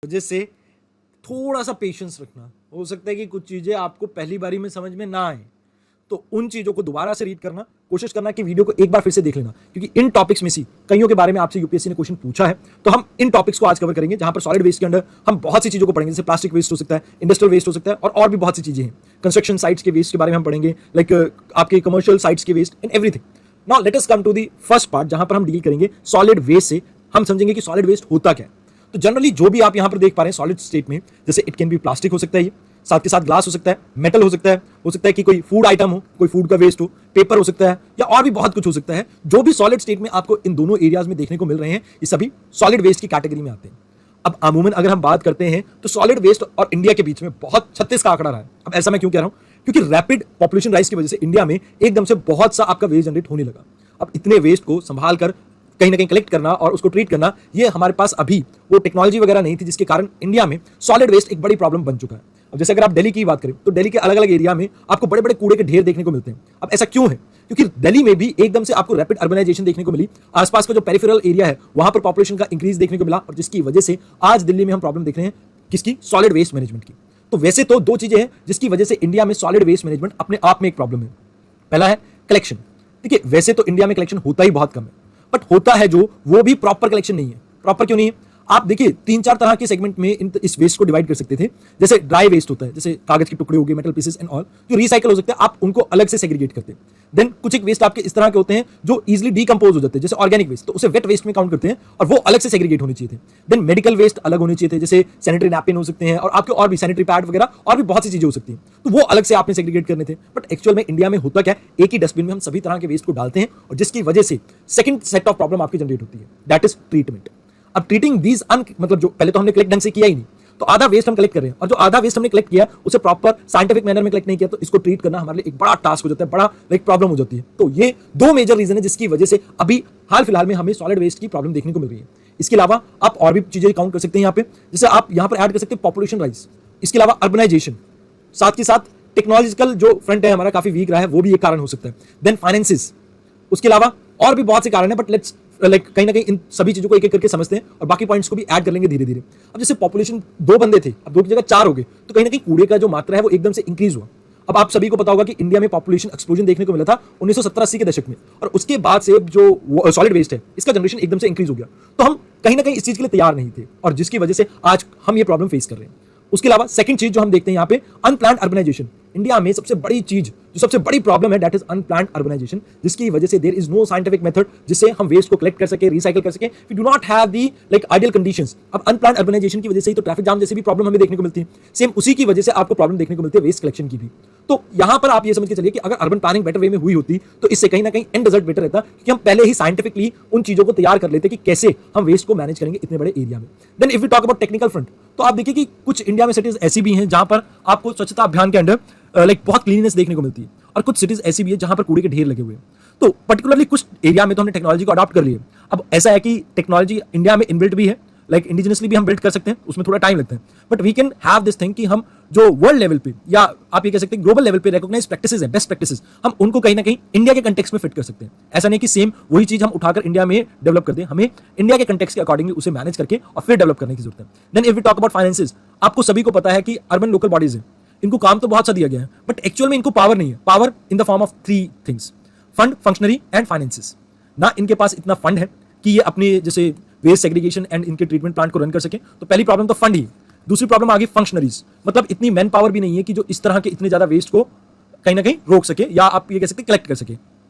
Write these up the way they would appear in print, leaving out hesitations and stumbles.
वजह से थोड़ा सा पेशेंस रखना। हो सकता है कि कुछ चीज़ें आपको पहली बारी में समझ में ना आए, तो उन चीज़ों को दोबारा से रीड करना, कोशिश करना कि वीडियो को एक बार फिर से देख लेना, क्योंकि इन टॉपिक्स में से कईयों के बारे में आपसे यूपीएससी ने क्वेश्चन पूछा है। तो हम इन टॉपिक्स को आज कवर करेंगे, जहां पर सॉलिड वेस्ट के अंदर हम बहुत सी चीज़ों को पढ़ेंगे, जैसे प्लास्टिक वेस्ट हो सकता है, इंडस्ट्रियल वेस्ट हो सकता है, और भी बहुत सी चीज़ें हैं। कंस्ट्रक्शन साइट्स के वेस्ट के बारे में हम पढ़ेंगे, लाइक आपके कमर्शियल साइट्स के waste and everything. Now let us come to the first part, जहां पर हम डील करेंगे सॉलिड वेस्ट से। हम समझेंगे कि सॉलिड वेस्ट होता क्या है। तो जनरली जो भी आप यहां पर देख पा रहे हैं सॉलिड स्टेट में, जैसे इट कैन बी प्लास्टिक हो सकता है, ये साथ के साथ ग्लास हो सकता है, मेटल हो सकता है कि कोई फूड आइटम हो, कोई फूड का वेस्ट हो, पेपर हो सकता है, या और भी बहुत कुछ हो सकता है। जो भी सॉलिड स्टेट में आपको इन दोनों एरियाज में देखने को मिल रहे हैं, ये सभी सॉलिड वेस्ट की कैटेगरी में आते हैं। अब अमूमन अगर हम बात करते हैं तो सॉलिड वेस्ट और इंडिया के बीच में बहुत 36 का आंकड़ा रहा है। अब ऐसा मैं क्यों कह रहा हूं? क्योंकि रैपिड पॉपुलेशन राइज की वजह से इंडिया में एकदम से बहुत सा आपका वेस्ट जनरेट होने लगा। अब इतने वेस्ट को संभाल कर कहीं ना कहीं कलेक्ट करना और उसको ट्रीट करना, ये हमारे पास अभी वो टेक्नोलॉजी वगैरह नहीं थी, जिसके कारण इंडिया में सॉलिड वेस्ट एक बड़ी प्रॉब्लम बन चुका है। अब जैसे अगर आप दिल्ली की बात करें तो दिल्ली के अलग अलग एरिया में आपको बड़े बड़े कूड़े के ढेर देखने को मिलते हैं। अब ऐसा क्यों है? क्योंकि दिल्ली में भी एकदम से आपको रैपिड अर्बनाइजेशन देखने को मिली, आसपास का जो पेरिफेरल एरिया है वहां पर पॉपुलेशन का इंक्रीज देखने को मिला, और जिसकी वजह से आज दिल्ली में हम प्रॉब्लम देख रहे हैं किसकी? सॉलिड वेस्ट मैनेजमेंट की। तो वैसे तो दो चीजें हैं जिसकी वजह से इंडिया में सॉलिड वेस्ट मैनेजमेंट अपने आप में एक प्रॉब्लम है। पहला है कलेक्शन। देखिए, वैसे तो इंडिया में कलेक्शन होता ही बहुत कम है, बट होता है जो, वो भी प्रॉपर कलेक्शन नहीं है। प्रॉपर क्यों नहीं है? आप देखिए 3-4 तरह के सेगमेंट में इस वेस्ट को डिवाइड कर सकते थे। जैसे ड्राई वेस्ट होता है, जैसे कागज के टुकड़े हो गए, मेटल पीसेस एंड ऑल, जो रिसाइकल हो सकते हैं, आप उनको अलग से सेग्रीगेट करते हैं। देन कुछ एक वेस्ट आपके इस तरह के होते हैं जो इजीली डीकंपोज हो जाते हैं, जैसे ऑर्गेनिक वेस्ट, तो उसे वेट वेस्ट में काउंट करते हैं और वो अलग से सेग्रीगेट होने चाहिए थे। देन मेडिकल वेस्ट अलग होने चाहिए थे, जैसे सैनिटरी नैपकिन हो सकते हैं और आपके और भी सैनिटरी पैड वगैरह और भी बहुत सी चीजें हो सकती हैं, तो वो अलग से आपने सेग्रीगेट करने थे। बट एक्चुअल में इंडिया में होता क्या है, एक ही डस्टबिन में हम सभी तरह के वेस्ट को डालते हैं, और जिसकी वजह से सेकंड सेट ऑफ प्रॉब्लम आपकी जनरेट होती है, दैट इज ट्रीटमेंट। अब ट्रीटिंग दीज मतलब जो पहले तो हमने कलेक्ट ढंग से किया ही नहीं, तो आधा वेस्ट हम कलेक्ट कर रहे हैं, और जो आधा वेस्ट हमने कलेक्ट किया उसे प्रॉपर साइंटिफिक मैनर में कलेक्ट नहीं किया, तो इसको ट्रीट करना हमारे लिए एक बड़ा टास्क हो जाता है, बड़ा लाइक प्रॉब्लम हो जाती है। तो ये दो मेजर रीजन है जिसकी वजह से अभी हाल फिलहाल में हमें सॉलिड वेस्ट की प्रॉब्लम देखने को मिल रही है। इसके अलावा आप और भी चीजें काउंट कर सकते हैं यहाँ पे, जैसे आप यहाँ पर ऐड कर सकते हैं पॉपुलेशन राइज, इसके अलावा अर्बनाइजेशन, साथ के साथ टेक्नोलॉजिकल जो फ्रंट है हमारा काफी वीक रहा है, वो भी एक कारण हो सकता है। देन फाइनेंसिस, उसके अलावा और भी बहुत से कारण है, बट लेट्स लाइक कहीं ना कहीं इन सभी चीजों को एक एक करके समझते हैं और बाकी पॉइंट्स को भी ऐड कर लेंगे धीरे धीरे। अब जैसे पॉपुलेशन 2 बंदे थे, अब 2 की जगह 4 हो गए, तो कहीं ना कहीं कूड़े का जो मात्रा है वो एकदम से इंक्रीज हुआ। अब आप सभी को पता होगा कि इंडिया में पॉपुलेशन एक्सप्लोजन देखने को मिला था 1970-80 के दशक में, और उसके बाद से जो सॉलिड वेस्ट है इसका जनरेशन एकदम से इंक्रीज हो गया। तो हम कहीं ना कहीं इस चीज के लिए तैयार नहीं थे, और जिसकी वजह से आज हम ये प्रॉब्लम फेस कर रहे हैं। उसके अलावा सेकंड चीज जो हम देखते हैं यहाँ पे, अनप्लान्ड अर्बनाइजेशन। इंडिया में सबसे बड़ी चीज, जो सबसे बड़ी प्रॉब्लम है, दैट इज अनप्लान्ड अर्बनाइजेशन, जिसकी वजह से there is no scientific method जिससे हम वेस्ट को कलेक्ट कर सके, रिसाइकल कर सके। We do not have the like ideal conditions. अब अनप्लान्ड अर्बनाइजेशन की वजह से ही तो ट्रैफिक जाम जैसी भी प्रॉब्लम हमें देखने को मिलती है। सेम उसी की वजह से आपको प्रॉब्लम देखने को मिलती है वेस्ट कलेक्शन की भी। तो यहां पर आप ये समझ के चलिए कि अगर अर्बन प्लानिंग बेटर वे में हुई होती तो इससे कहीं ना कहीं एंड रिजल्ट बेटर रहता, क्योंकि हम पहले ही साइंटिफिकली उन चीजों को तैयार कर लेते कि कैसे हम वेस्ट को मैनेज करेंगे इतने बड़े एरिया में। Then if we talk about technical front, तो आप देखिए कि कुछ इंडिया में सिटीज ऐसी भी हैं जहां पर आपको स्वच्छता अभियान के अंडर लाइक बहुत क्लीननेस देखने को मिलती है, और कुछ सिटीज ऐसी भी है जहां पर कूड़े के ढेर लगे हुए हैं। तो पर्टिकुलरली कुछ एरिया में तो हमने टेक्नोलॉजी को अडॉप्ट कर ली है। अब ऐसा है कि टेक्नोलॉजी इंडिया में इनबिल्ट भी है, लाइक इंडिजिनसली भी हम बिल्ड कर सकते हैं, उसमें थोड़ा टाइम लगता है, but we can have this thing कि हम जो वर्ल्ड लेवल पे या आप ये कह सकते हैं ग्लोबल लेवल पे रिकॉग्नाइज प्रैक्टिसेस है, बेस्ट प्रैक्टिसेस, हम उनको कहीं ना कहीं इंडिया के कंटेक्स्ट में फिट कर सकते हैं। ऐसा नहीं कि सेम वही चीज हम उठाकर इंडिया में डेवलप कर दें, हमें इंडिया के कंटेक्स्ट के अकॉर्डिंगली उसे मैनेज करके और फिर डेवलप करने की जरूरत है। Then if we talk about finances, आपको सभी को पता है कि अर्बन लोकल बॉडीज है, इनको काम तो बहुत सा दिया गया है, बट एक्चुअल में इनको पावर नहीं है। Power in the form of 3 things, fund, functionary and finances. ना इनके पास इतना फंड है कि ये अपने जैसे वेस्ट सेग्रीगेशन एंड इनके ट्रीटमेंट प्लांट को रन कर सके, तो पहली प्रॉब्लम तो फंड ही। दूसरी प्रॉब्लम आ गई फंक्शनरीज, मतलब इतनी मैन पावर भी नहीं है कि जो इस तरह के इतने ज्यादा वेस्ट को कहीं ना कहीं रोक सके, या आप ये कह सकते हैं कलेक्ट कर सके।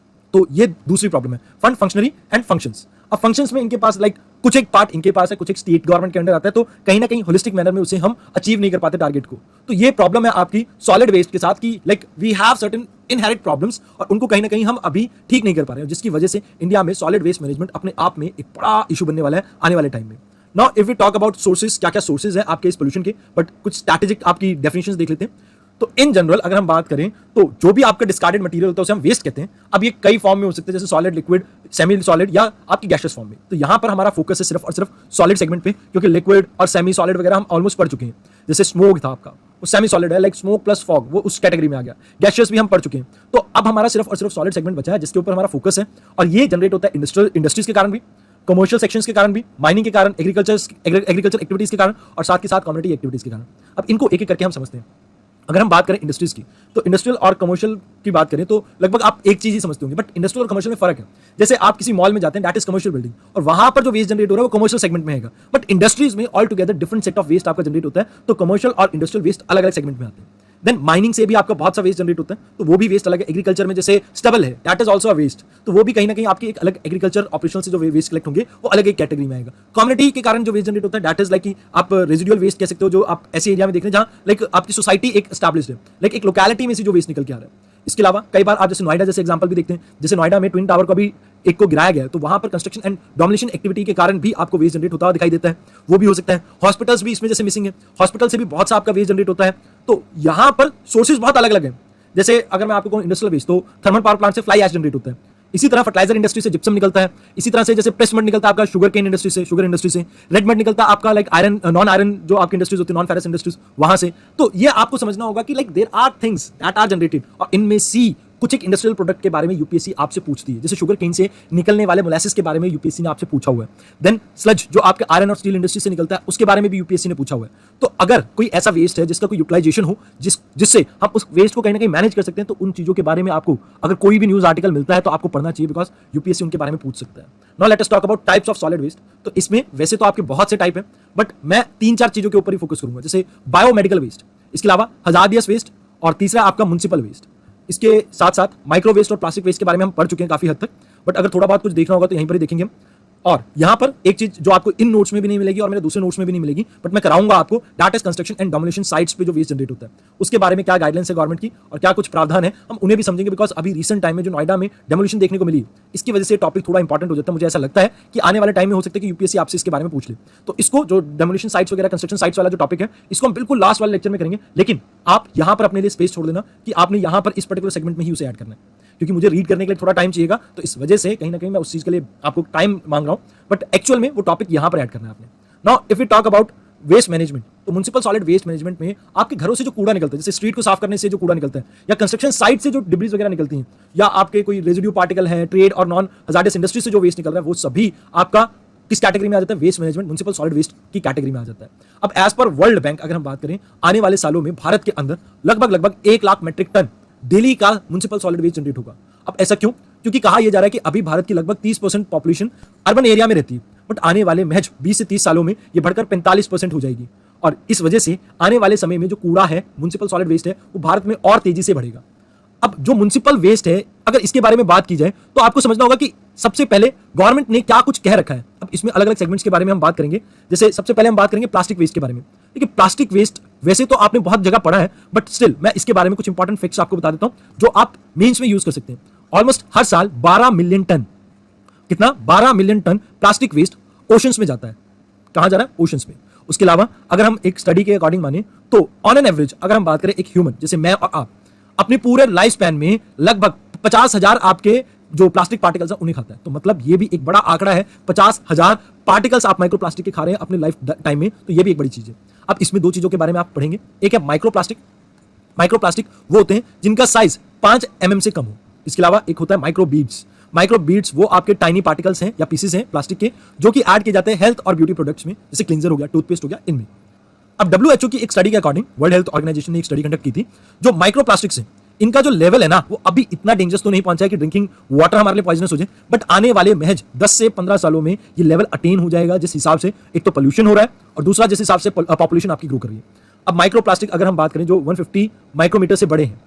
तो ये दूसरी प्रॉब्लम है, फंड, फंक्शनरी एंड फंक्शंस। अब फंक्शंस में इनके पास लाइक कुछ एक पार्ट इनके पास है, कुछ एक स्टेट गवर्नमेंट के अंडर आता है, तो कहीं ना कहीं होलिस्टिक मैनर में उसे हम अचीव नहीं कर पाते टारगेट को। तो ये प्रॉब्लम है आपकी सॉलिड वेस्ट के साथ कि like we have certain inherit problems, और उनको कहीं ना कहीं हम अभी ठीक नहीं कर पा रहे हैं, जिसकी वजह से इंडिया में सॉलिड वेस्ट मैनेजमेंट अपने आप में एक बड़ा इशू बनने वाला है आने वाले टाइम में। Now if we talk about sources, क्या क्या सोर्सेज है आपके इस पोल्यूशन के, बट कुछ स्ट्रैटेजिक आपकी डेफिनेशंस देख लेते हैं। तो इन जनरल अगर हम बात करें तो जो भी आपका डिस्कार्डेड मटेरियल होता है उसे हम वेस्ट कहते हैं। अब ये कई फॉर्म में हो सकते हैं, जैसे सॉलिड, लिक्विड, सेमी सॉलिड या आपकी गैसियस फॉर्म में। तो यहां पर हमारा फोकस है सिर्फ और सिर्फ सॉलिड सेगमेंट पे, क्योंकि लिक्विड और सेमी सॉलिड वगैरह हम ऑलमोस्ट पढ़ चुके हैं। जैसे स्मोक था आपका, वो सेमी सॉलिड है, लाइक स्मोक प्लस फॉग, वो उस कैटेगरी में आ गया। गैसियस भी हम पढ़ चुके हैं। तो अब हमारा सिर्फ और सिर्फ सॉलिड सेगमेंट बचा है जिसके ऊपर हमारा फोकस है, और ये जनरेट होता है इंडस्ट्रीज के कारण भी, कमर्शियल सेक्शंस के कारण भी, माइनिंग के कारण, एग्रीकल्चर एक्टिविटीज के कारण और साथ के साथ कम्युनिटी एक्टिविटीज के कारण। अब इनको एक एक करके हम समझते हैं। अगर हम बात करें इंडस्ट्रीज की, तो इंडस्ट्रियल और कमर्शियल की बात करें तो लगभग आप एक चीज ही समझते होंगे, बट इंडस्ट्रियल और कमर्शियल में फर्क है। जैसे आप किसी मॉल में जाते हैं, दैट इज कमर्शियल बिल्डिंग, और वहां पर जो वेस्ट जनरेट हो रहा है वो कमर्शियल सेगमेंट में है, बट इंडस्ट्रीज में all together different set of waste आपका जनरेट होता है। तो कमर्शियल और इंडस्ट्रियल वेस्ट अलग अलग सेगमेंट में आते हैं। देन माइनिंग से भी आपका बहुत सा वेस्ट जनरेट होता है, तो वो भी वेस्ट अलग है। एग्रीकल्चर में जैसे स्टबल है, that is also a waste, तो वो भी कहीं ना कहीं आपकी एक अलग एग्रीकल्चर ऑपरेशन से जो वेस्ट कलेक्ट होंगे वो अलग एक कैटेगरी में आएगा। कम्युनिटी के कारण जो वेस्ट जनरेट होता है, दैट इज लाइक कि आप रेजिडुअल वेस्ट कह सकते हो, जो आप ऐसे एरिया में देख रहे हैं जहां लाइक आपकी सोसाइटी एक एस्टैब्लिश्ड है, लाइक एक लोकेलिटी में से जो वेस्ट निकल के आ रहा है। इसके अलावा कई बार आप जैसे नोएडा जैसे एग्जांपल भी देखते हैं, जैसे नोएडा में ट्विन टावर को भी एक को गिराया गया है, तो वहां पर कंस्ट्रक्शन एंड डोमिनेशन एक्टिविटी के कारण भी आपको वेस्ट जनरेट होता हुआ दिखाई देता है, वो भी हो सकता है। हॉस्पिटल्स भी इसमें जैसे मिसिंग है, हॉस्पिटल से भी बहुत सा आपका वेस्ट जनरेट होता है। तो यहां पर सोर्सेज बहुत अलग अलग है। जैसे अगर मैं आपको कहूं इंडस्ट्रियल वेस्ट, तो थर्मल पावर प्लांट से फ्लाई ऐश जनरेट होता है। इसी तरह फर्टिलाइजर इंडस्ट्री से जिप्सम निकलता है। इसी तरह से जैसे प्रेस मड निकलता है आपका शुगर केन इंडस्ट्री से, शुगर इंडस्ट्री से। रेड मड निकलता है आपका लाइक आयरन, नॉन आयरन जो आपकी इंडस्ट्रीज होती है, नॉन फेरस इंडस्ट्रीज, वहां से। तो ये आपको समझना होगा कि like there are things that are generated, और इनमें सी कुछ एक इंडस्ट्रियल प्रोडक्ट के बारे में यूपीएससी आपसे पूछती है। जैसे शुगर केन से निकलने वाले मोलासिस के बारे में यूपीएससी ने आपसे पूछा हुआ है। देन स्लज जो आपके आयरन और स्टील इंडस्ट्री से निकलता है, उसके बारे में भी यूपीएससी ने पूछा हुआ है। तो अगर कोई ऐसा वेस्ट है जिसका कोई यूटिलाइजेशन हो, जिससे हम उस वेस्ट को कहीं ना कहीं मैनेज कर सकते हैं, तो उन चीजों के बारे में आपको अगर कोई भी न्यूज आर्टिकल मिलता है तो आपको पढ़ना चाहिए, बिकॉज यूपीएससी उनके बारे में पूछ सकता है। Now let us talk about types of solid waste. तो इसमें वैसे तो आपके बहुत से टाइप है, बट मैं 3-4 चीजों के ऊपर ही फोकस करूंगा, जैसे बायोमेडिकल वेस्ट, इसके अलावा हजार्डियस वेस्ट, और तीसरा आपका म्युनिसिपल वेस्ट। इसके साथ साथ माइक्रो वेस्ट और प्लास्टिक वेस्ट के बारे में हम पढ़ चुके हैं काफी हद तक, बट अगर थोड़ा बहुत कुछ देखना होगा तो यहीं पर ही देखेंगे हम। और यहां पर एक चीज जो आपको इन नोट्स में भी नहीं मिलेगी और मेरे दूसरे नोट्स में भी नहीं मिलेगी, बट मैं कराऊंगा आपको, that is construction and domination sites पे जो वेस्ट जनरेट होता है, उसके बारे में क्या गाइडलाइंस है गवर्नमेंट की और क्या कुछ प्रावधान है, हम उन्हें भी समझेंगे। बिकॉज अभी रिसेंट टाइम में जो नोएडा में डेमोलिशन देखने को मिली, इसकी वजह से टॉपिक थोड़ा इंपॉर्टेंट हो जाता है। मुझे ऐसा लगता है कि आने वाले टाइम में हो सकता है कि यूपीएससी आपसे इसके बारे में पूछ ले। तो इसको जो डेमोलिशन साइट्स वगैरह, कंस्ट्रक्शन साइट्स वाला जो टॉपिक है, इसको हम बिल्कुल लास्ट वाले लेक्चर में करेंगे। लेकिन आप यहां पर अपने लिए स्पेस छोड़ देना कि आपने यहां पर इस पर्टिकुलर सेगमेंट में ही उसे ऐड करना है, क्योंकि मुझे रीड करने के लिए थोड़ा टाइम चाहिएगा, तो इस वजह से कहीं ना कहीं मैं उस चीज के लिए आपको टाइम मांग रहा हूं, बट एक्चुअल में वो टॉपिक यहां पर ऐड करना है आपने। Now if we talk about waste management, तो म्युनिसिपल सॉलिड वेस्ट मैनेजमेंट में आपके घरों से जो कूड़ा निकलता है, जैसे स्ट्रीट को साफ करने से जो कूड़ा निकलता है, या कंस्ट्रक्शन साइट से जो डिब्रीज वगैरह निकलती हैं, या आपके कोई रेजिड्यू पार्टिकल है, ट्रेड और नॉन हजार्डियस इंडस्ट्री से जो वेस्ट निकल रहा है, वो सभी आपका किस कैटेगरी में आ जाता है? Waste management, municipal solid waste की कैटेगरी में आ जाता है। अब एज पर वर्ल्ड बैंक अगर हम बात करें, आने वाले सालों में भारत के अंदर लगभग 1 लाख मेट्रिक टन डेली का म्युनिसिपल सॉलिड वेस्ट जनरेट होगा। अब ऐसा क्यों? क्योंकि कहा यह जा रहा है कि अभी भारत की लगभग 30% पॉपुलेशन अर्बन एरिया में रहती है, बट आने वाले महज 20 से 30 सालों में ये बढ़कर 45% हो जाएगी, और इस वजह से आने वाले समय में जो कूड़ा है, म्युनिसिपल सॉलिड वेस्ट है, वो भारत में और तेजी से बढ़ेगा। अब जो म्युनिसिपल वेस्ट है, अगर इसके बारे में बात की जाए तो आपको समझना होगा कि सबसे पहले गवर्नमेंट ने क्या कुछ कह रखा है। अब इसमें अलग अलग सेगमेंट्स के बारे में हम बात करेंगे। जैसे सबसे पहले हम बात करेंगे प्लास्टिक वेस्ट के बारे में। देखिए, प्लास्टिक वेस्ट वैसे तो आपने बहुत जगह पढ़ा है, बट स्टिल मैं इसके बारे में कुछ इंपॉर्टेंट फैक्ट्स आपको बता देता हूं जो आप मेंस में यूज कर सकते हैं। ऑलमोस्ट हर साल 12 मिलियन टन, कितना? 12 million ton plastic waste oceans में जाता है। कहां जा रहा है? ओशंस में। उसके अलावा अगर हम एक स्टडी के अकॉर्डिंग माने तो ऑन एन एवरेज अगर हम बात करें, एक ह्यूमन जैसे मैं और आप अपने पूरे लाइफ स्पैन में लगभग 50,000 आपके जो प्लास्टिक पार्टिकल्स है उन्हें खाता है। तो मतलब ये भी एक बड़ा आंकड़ा है, 50,000 पार्टिकल्स आप माइक्रो प्लास्टिक के खा रहे हैं अपने लाइफ टाइम में, तो ये भी एक बड़ी चीज है। अब इसमें 2 चीजों के बारे में आप पढ़ेंगे। एक है माइक्रो प्लास्टिक। माइक्रो प्लास्टिक वो होते हैं जिनका साइज 5 mm से कम हो। इसके अलावा एक होता है माइक्रो बीड्स। माइक्रो बीड्स वो आपके टाइनी पार्टिकल्स हैं या पीसेस हैं प्लास्टिक के, जो कि ऐड किए जाते हैं हेल्थ और ब्यूटी प्रोडक्ट्स में, जैसे क्लींजर हो गया, टूथपेस्ट हो गया, इनमें। अब WHO की एक स्टडी के अकॉर्डिंग, वर्ल्ड हेल्थ ऑर्गेनाइजेशन ने एक स्टडी कंडक्ट की थी, जो माइक्रो प्लास्टिक्स हैं इनका जो लेवल है ना, वो अभी इतना डेंजरस तो नहीं पहुंचा है कि ड्रिंकिंग वाटर हमारे लिए पॉइजनस हो जाए, बट आने वाले महज 10 से 15 सालों में ये लेवल अटेन हो जाएगा, जिस हिसाब से एक तो पोल्यूशन हो रहा है और दूसरा जिस हिसाब से पॉपुलेशन आपकी ग्रो कर रही है। अब माइक्रो प्लास्टिक अगर हम बात करें, जो 150 माइक्रोमीटर से बड़े हैं,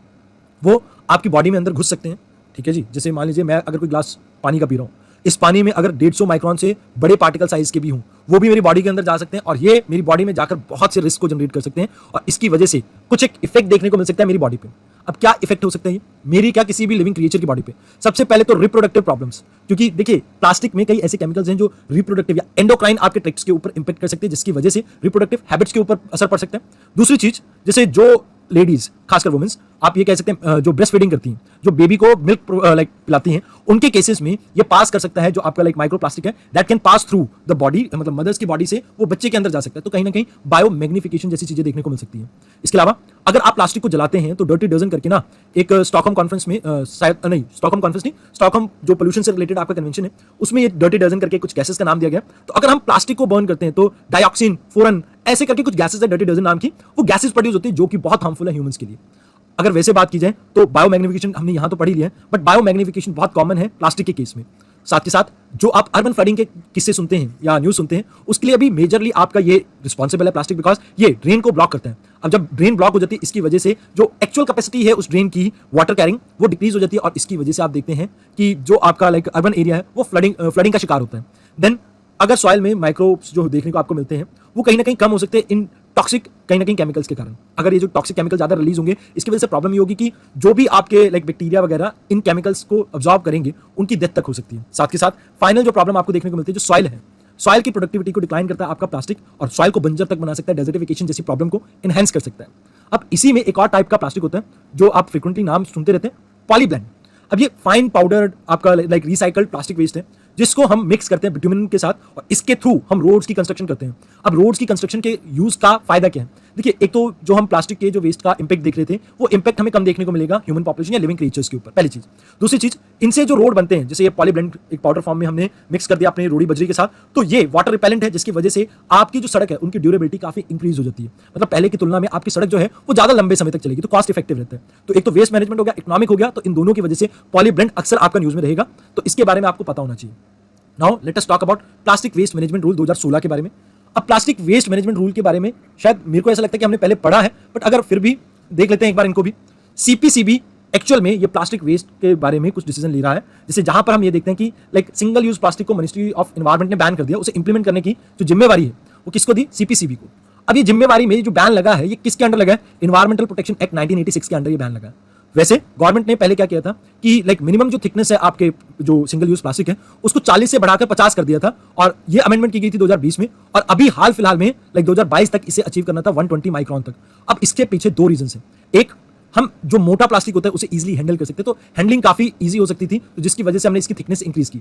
वो आपकी बॉडी में अंदर घुस सकते हैं। ठीक है जी, जैसे मान लीजिए मैं अगर कोई ग्लास पानी का पी रहा हूँ, इस पानी में अगर 150 माइक्रोन से बड़े पार्टिकल साइज के भी हों, वो भी मेरी बॉडी के अंदर जा सकते हैं, और ये मेरी बॉडी में जाकर बहुत से रिस्क को जनरेट कर सकते हैं, और इसकी वजह से कुछ एक इफेक्ट देखने को मिल सकता है मेरी बॉडी पे। अब क्या इफेक्ट हो सकता है मेरी, क्या किसी भी लिविंग क्रिएचर की बॉडी पे? सबसे पहले तो रिप्रोडक्टिव प्रॉब्लम्स, क्योंकि देखिए प्लास्टिक में कई ऐसे केमिकल्स हैं जो रिप्रोडक्टिव या एंडोक्राइन आपके ट्रैक्ट्स के ऊपर इंपैक्ट कर सकते हैं, जिसकी वजह से रिप्रोडक्टिव हैबिट्स के ऊपर असर पड़ सकता है। दूसरी चीज, जैसे जो लेडीज, खासकर वुमेन्स, आप ये कह सकते हैं जो ब्रेस्ट फीडिंग करती हैं, जो बेबी को मिल्क लाइक पिलाती हैं, उनके केसेस में ये पास कर सकता है जो आपका लाइक माइक्रो प्लास्टिक है, that can pass through the body, मतलब मदर्स की बॉडी से वो बच्चे के अंदर जा सकता है। तो कहीं ना कहीं बायो मैग्निफिकेशन जैसी चीजें देखने को मिल सकती है। इसके अलावा अगर आप प्लास्टिक को जलाते हैं तो डर्टी डजन करके ना एक स्टॉकहोम कॉन्फ्रेंस में शायद नहीं, स्टॉकहोम कॉन्फ्रेंस नहीं, स्टॉकहोम जो पोल्यूशन से रिलेटेड आपका कन्वेंशन है, उसमें ये डर्टी डजन करके कुछ गैसेस का नाम दिया गया। तो अगर हम प्लास्टिक को बर्न करते हैं तो डाइऑक्सिन, फोरन, ऐसे करके कुछ गैसेस है डर्टी डजन नाम की, वो गैसेस प्रोड्यूस होती है जो कि बहुत हार्मफुल है ह्यूमंस के लिए। अगर वैसे बात की जाए तो बायो मैग्निफिकेशन हमने यहां तो पढ़ी लिया है, बट बायो मैग्निफिकेशन बहुत कॉमन है प्लास्टिक के केस में। साथ के साथ जो आप अर्बन फ्लडिंग के किस्से सुनते हैं या न्यूज सुनते हैं, उसके लिए अभी मेजरली आपका ये रिस्पॉन्सिबल है प्लास्टिक, बिकॉज ये ड्रेन को ब्लॉक करता है। अब जब ड्रेन ब्लॉक हो जाती है, इसकी वजह से जो एक्चुअल कैपेसिटी है उस ड्रेन की वाटर कैरिंग वो डिक्रीज हो जाती है, और इसकी वजह से आप देखते हैं कि जो आपका लाइक अर्बन एरिया है वो फ्लडिंग का शिकार होता है। देन अगर सॉइल में माइक्रोब्स जो देखने को आपको मिलते हैं वो कहीं ना कहीं कम हो सकते हैं इन टॉक्सिक कहीं ना कहीं केमिकल्स के कारण। अगर ये जो टॉक्सिक केमिकल ज्यादा रिलीज होंगे, इसकी वजह से प्रॉब्लम ये होगी कि जो भी आपके लाइक बैक्टीरिया वगैरह इन केमिकल्स को अब्जॉर्ब करेंगे, उनकी डेथ तक हो सकती है। साथ के साथ फाइनल जो प्रॉब्लम आपको देखने को मिलती है, जो सॉइल है, सॉइल की प्रोडक्टिविटी को डिक्लाइन करता है आपका प्लास्टिक, और सॉइल को बंजर तक बना सकता है, डेजर्टिफिकेशन जैसी प्रॉब्लम को एनहेंस कर सकता है। अब इसी में एक और टाइप का प्लास्टिक होता है जो आप फ्रिक्वेंटली नाम सुनते रहते हैं, पॉलीब्लेंड। अब ये फाइन पाउडर आपका लाइक रिसाइकल्ड प्लास्टिक वेस्ट है जिसको हम मिक्स करते हैं बिटुमिन के साथ, और इसके थ्रू हम रोड्स की कंस्ट्रक्शन करते हैं। अब रोड्स की कंस्ट्रक्शन के यूज का फायदा क्या है? देखिए, एक तो जो हम प्लास्टिक के जो वेस्ट का इंपैक्ट देख रहे थे, वो इंपैक्ट हमें कम देखने को मिलेगा ह्यूमन पॉपुलेशन या लिविंग क्रिएचर्स के ऊपर, पहली चीज। दूसरी चीज, इनसे जो रोड बनते हैं, जैसे ये पॉलीब्लेंड एक पाउडर फॉर्म में हमने मिक्स कर दिया अपने रोड़ी बजरी के साथ, तो ये वाटर रिपेलेंट है, जिसकी वजह से आपकी जो सड़क है उनकी ड्यूरेबिलिटी काफी इंक्रीज हो जाती है। मतलब पहले की तुलना में आपकी सड़क जो है वो ज्यादा लंबे समय तक चलेगी, तो कॉस्ट इफेक्टिव रहता है। तो एक तो वेस्ट मैनेजमेंट हो गया, इकोनॉमिक हो गया, तो इन दोनों की वजह से पॉलीब्लेंड अक्सर आपका न्यूज में रहेगा, तो इसके बारे में आपको पता होना चाहिए। Now let us talk about plastic waste management rule 2016 के बारे में। अब प्लास्टिक वेस्ट मैनेजमेंट रूल के बारे में शायद मेरे को ऐसा लगता है कि हमने पहले पढ़ा है, बट अगर फिर भी देख लेते हैं एक बार इनको भी। सीपीसीबी एक्चुअल में ये प्लास्टिक वेस्ट के बारे में कुछ डिसीजन ले रहा है, जैसे जहां पर हम ये देखते हैं कि लाइक सिंगल यूज प्लास्टिक को मिनिस्ट्री ऑफ एनवायरमेंट ने बैन कर दिया, उसे इंप्लीमेंट करने की जो जिम्मेवारी है वो किसको दी? सीपीसीबी को। अब ये जिम्मेवारी में जो बैन लगा है, ये किसके अंडर लगा है? एनवायरमेंटल प्रोटेक्शन एक्ट 1986 के अंडर ये बैन लगा है। वैसे गवर्नमेंट ने पहले क्या किया था कि लाइक मिनिमम जो थिकनेस है आपके जो सिंगल यूज प्लास्टिक है उसको 40 से बढ़ाकर 50 कर दिया था, और ये अमेंडमेंट की गई थी 2020 में, और अभी हाल फिलहाल में लाइक 2022 तक इसे अचीव करना था 120 माइक्रोन तक। अब इसके पीछे दो रीजन है। एक, हम जो मोटा प्लास्टिक होता है उसे इजीली हैंडल कर सकते, तो हैंडलिंग काफी इजी हो सकती थी, तो जिसकी वजह से हमने इसकी थिकनेस इंक्रीज की।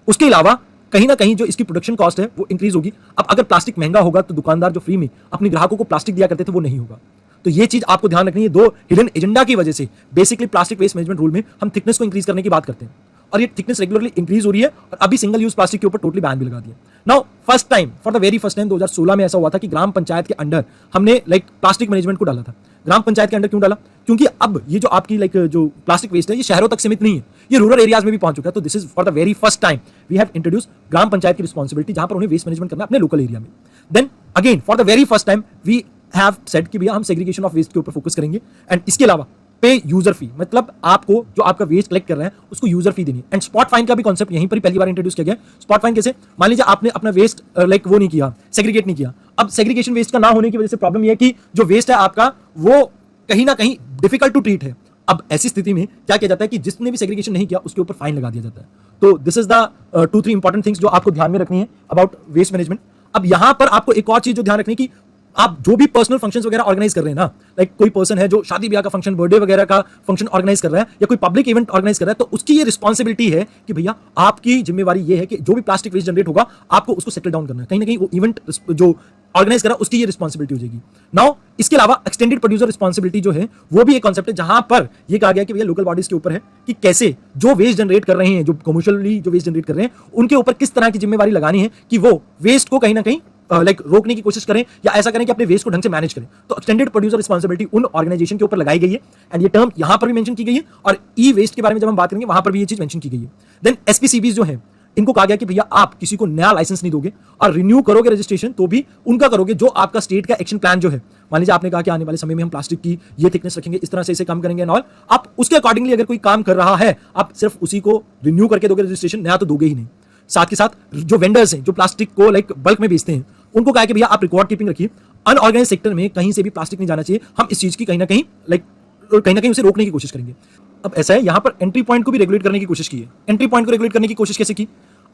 उसके अलावा कहीं ना कहीं जो इसकी प्रोडक्शन कॉस्ट है वो इंक्रीज होगी। अब अगर प्लास्टिक महंगा होगा तो दुकानदार जो फ्री में अपने ग्राहकों को प्लास्टिक दिया करते थे वो नहीं होगा। तो ये चीज आपको ध्यान रखनी है। दो हिडन एजेंडा की वजह से basically plastic waste management rule में हम थिकनेस को इंक्रीज करने की बात करते हैं, और ये थिकनेस रेगुलरली इंक्रीज हो रही है, और अभी सिंगल यूज प्लास्टिक के ऊपर टोटली बैन भी लगा दिया। Now first time, for the very first time 2016 में ऐसा हुआ था कि ग्राम पंचायत के अंडर हमने लाइक प्लास्टिक मैनेजमेंट को डाला था। ग्राम पंचायत के अंडर क्यों डाला? क्योंकि अब ये जो आपकी लाइक जो प्लास्टिक वेस्ट है ये शहरों तक सीमित नहीं है, ये रूरल एरियाज में भी पहुंच चुका है। तो this is for the very first time we have introduce ग्राम पंचायत की रिस्पॉन्सिबिलिटी, जहां पर उन्हें वेस्ट मैनेजमेंट करना अपने लोकल एरिया में। Then again for the very first time we have said कि भैया हम सेग्रीगेशन ऑफ वेस्ट के ऊपर फोकस करेंगे, एंड इसके अलावा पे यूजर फी, मतलब आपको जो आपका वेस्ट कलेक्ट कर रहे हैं उसको यूजर फी देनी है। एंड स्पॉट फाइन का भी कॉन्सेप्ट यहीं पर पहली बार इंट्रोड्यूस किया गया। स्पॉट फाइन कैसे? मान लीजिए आपने अपना वेस्ट लाइक वो नहीं किया, सेग्रीगेट नहीं किया। अब सेग्रीगेशन वेस्ट का ना होने की वजह से प्रॉब्लम यह है कि जो वेस्ट है आपका वो कहीं ना कहीं डिफिकल्ट टू ट्रीट है। अब ऐसी स्थिति में क्या किया जाता है कि जिसने भी सेग्रीगेशन नहीं किया उसके ऊपर फाइन लगा दिया जाता है। तो this is the 2-3 important things जो आपको ध्यान में रखनी है अबाउट वेस्ट मैनेजमेंट। अब यहां पर आपको एक और चीज जो ध्यान रखनी है कि आप जो भी पर्सनल फंक्शंस वगैरह ऑर्गेनाइज कर रहे हैं ना, लाइक कोई पर्सन है जो शादी ब्याह का फंक्शन, बर्थडे वगैरह का फंक्शन ऑर्गेनाइज कर रहा है, या कोई पब्लिक इवेंट ऑर्गेनाइज कर रहा है, तो उसकी ये रिस्पॉन्सिबिलिटी है कि भैया आपकी जिम्मेवारी ये है कि जो भी प्लास्टिक वेस्ट जनरेट होगा आपको उसको सेटल डाउन करना है। कहीं ना कहीं वो इवेंट जो ऑर्गेनाइज करा उसकी ये रिस्पॉन्सिबिलिटी हो जाएगी। नाउ इसके अलावा एक्सटेंडेड प्रोड्यूसर रिस्पॉन्सिबिलिटी जो है वो भी एक कॉन्सेप्ट है, जहां पर ये कहा गया कि भैया लोकल बॉडीज के ऊपर है कि कैसे जो वेस्ट जनरेट कर रहे हैं, जो कमर्शियली जो वेस्ट जनरेट कर रहे हैं, उनके ऊपर किस तरह की जिम्मेवारी लगानी है कि वो वेस्ट को कहीं ना कहीं लाइक रोकने की कोशिश करें, या ऐसा करें कि अपने वेस्ट को ढंग से मैनेज करें। तो एक्सटेंडेड प्रोड्यूसर रिस्पॉन्सिबिलिटी उन ऑर्गेनाइजेशन के ऊपर लगाई गई है, एंड ये टर्म यहां पर भी मेंशन की गई है, और ई वेस्ट के बारे में जब हम बात करेंगे वहां पर भी ये चीज मेंशन की गई है। देन एसपीसीबीज जो है, इनको कहा गया कि भैया आप किसी को नया लाइसेंस नहीं दोगे, और रिन्यू करोगे रजिस्ट्रेशन तो भी उनका करोगे जो आपका स्टेट का एक्शन प्लान जो है। मान लीजिए आपने कहा कि आने वाले समय में हम प्लास्टिक की ये थिकनेस रखेंगे, इस तरह से इसे काम करेंगे एंड ऑल, आप उसके अकॉर्डिंगली अगर कोई काम कर रहा है, आप सिर्फ उसी को रिन्यू करके दोगे रजिस्ट्रेशन, नया तो दोगे ही नहीं। साथ के साथ जो वेंडर्स हैं जो प्लास्टिक को लाइक बल्क में बेचते हैं, उनको कहा कि भैया आप रिकॉर्ड कीपिंग रखिए, अनऑर्गेनाइज सेक्टर में कहीं से भी प्लास्टिक नहीं जाना चाहिए, हम इस चीज की कहीं ना कहीं उसे रोकने की कोशिश करेंगे। अब ऐसा है, यहां पर एंट्री पॉइंट को भी रेगुलेट करने की कोशिश की है। एंट्री पॉइंट को रेगुलेट करने की कोशिश कैसे की?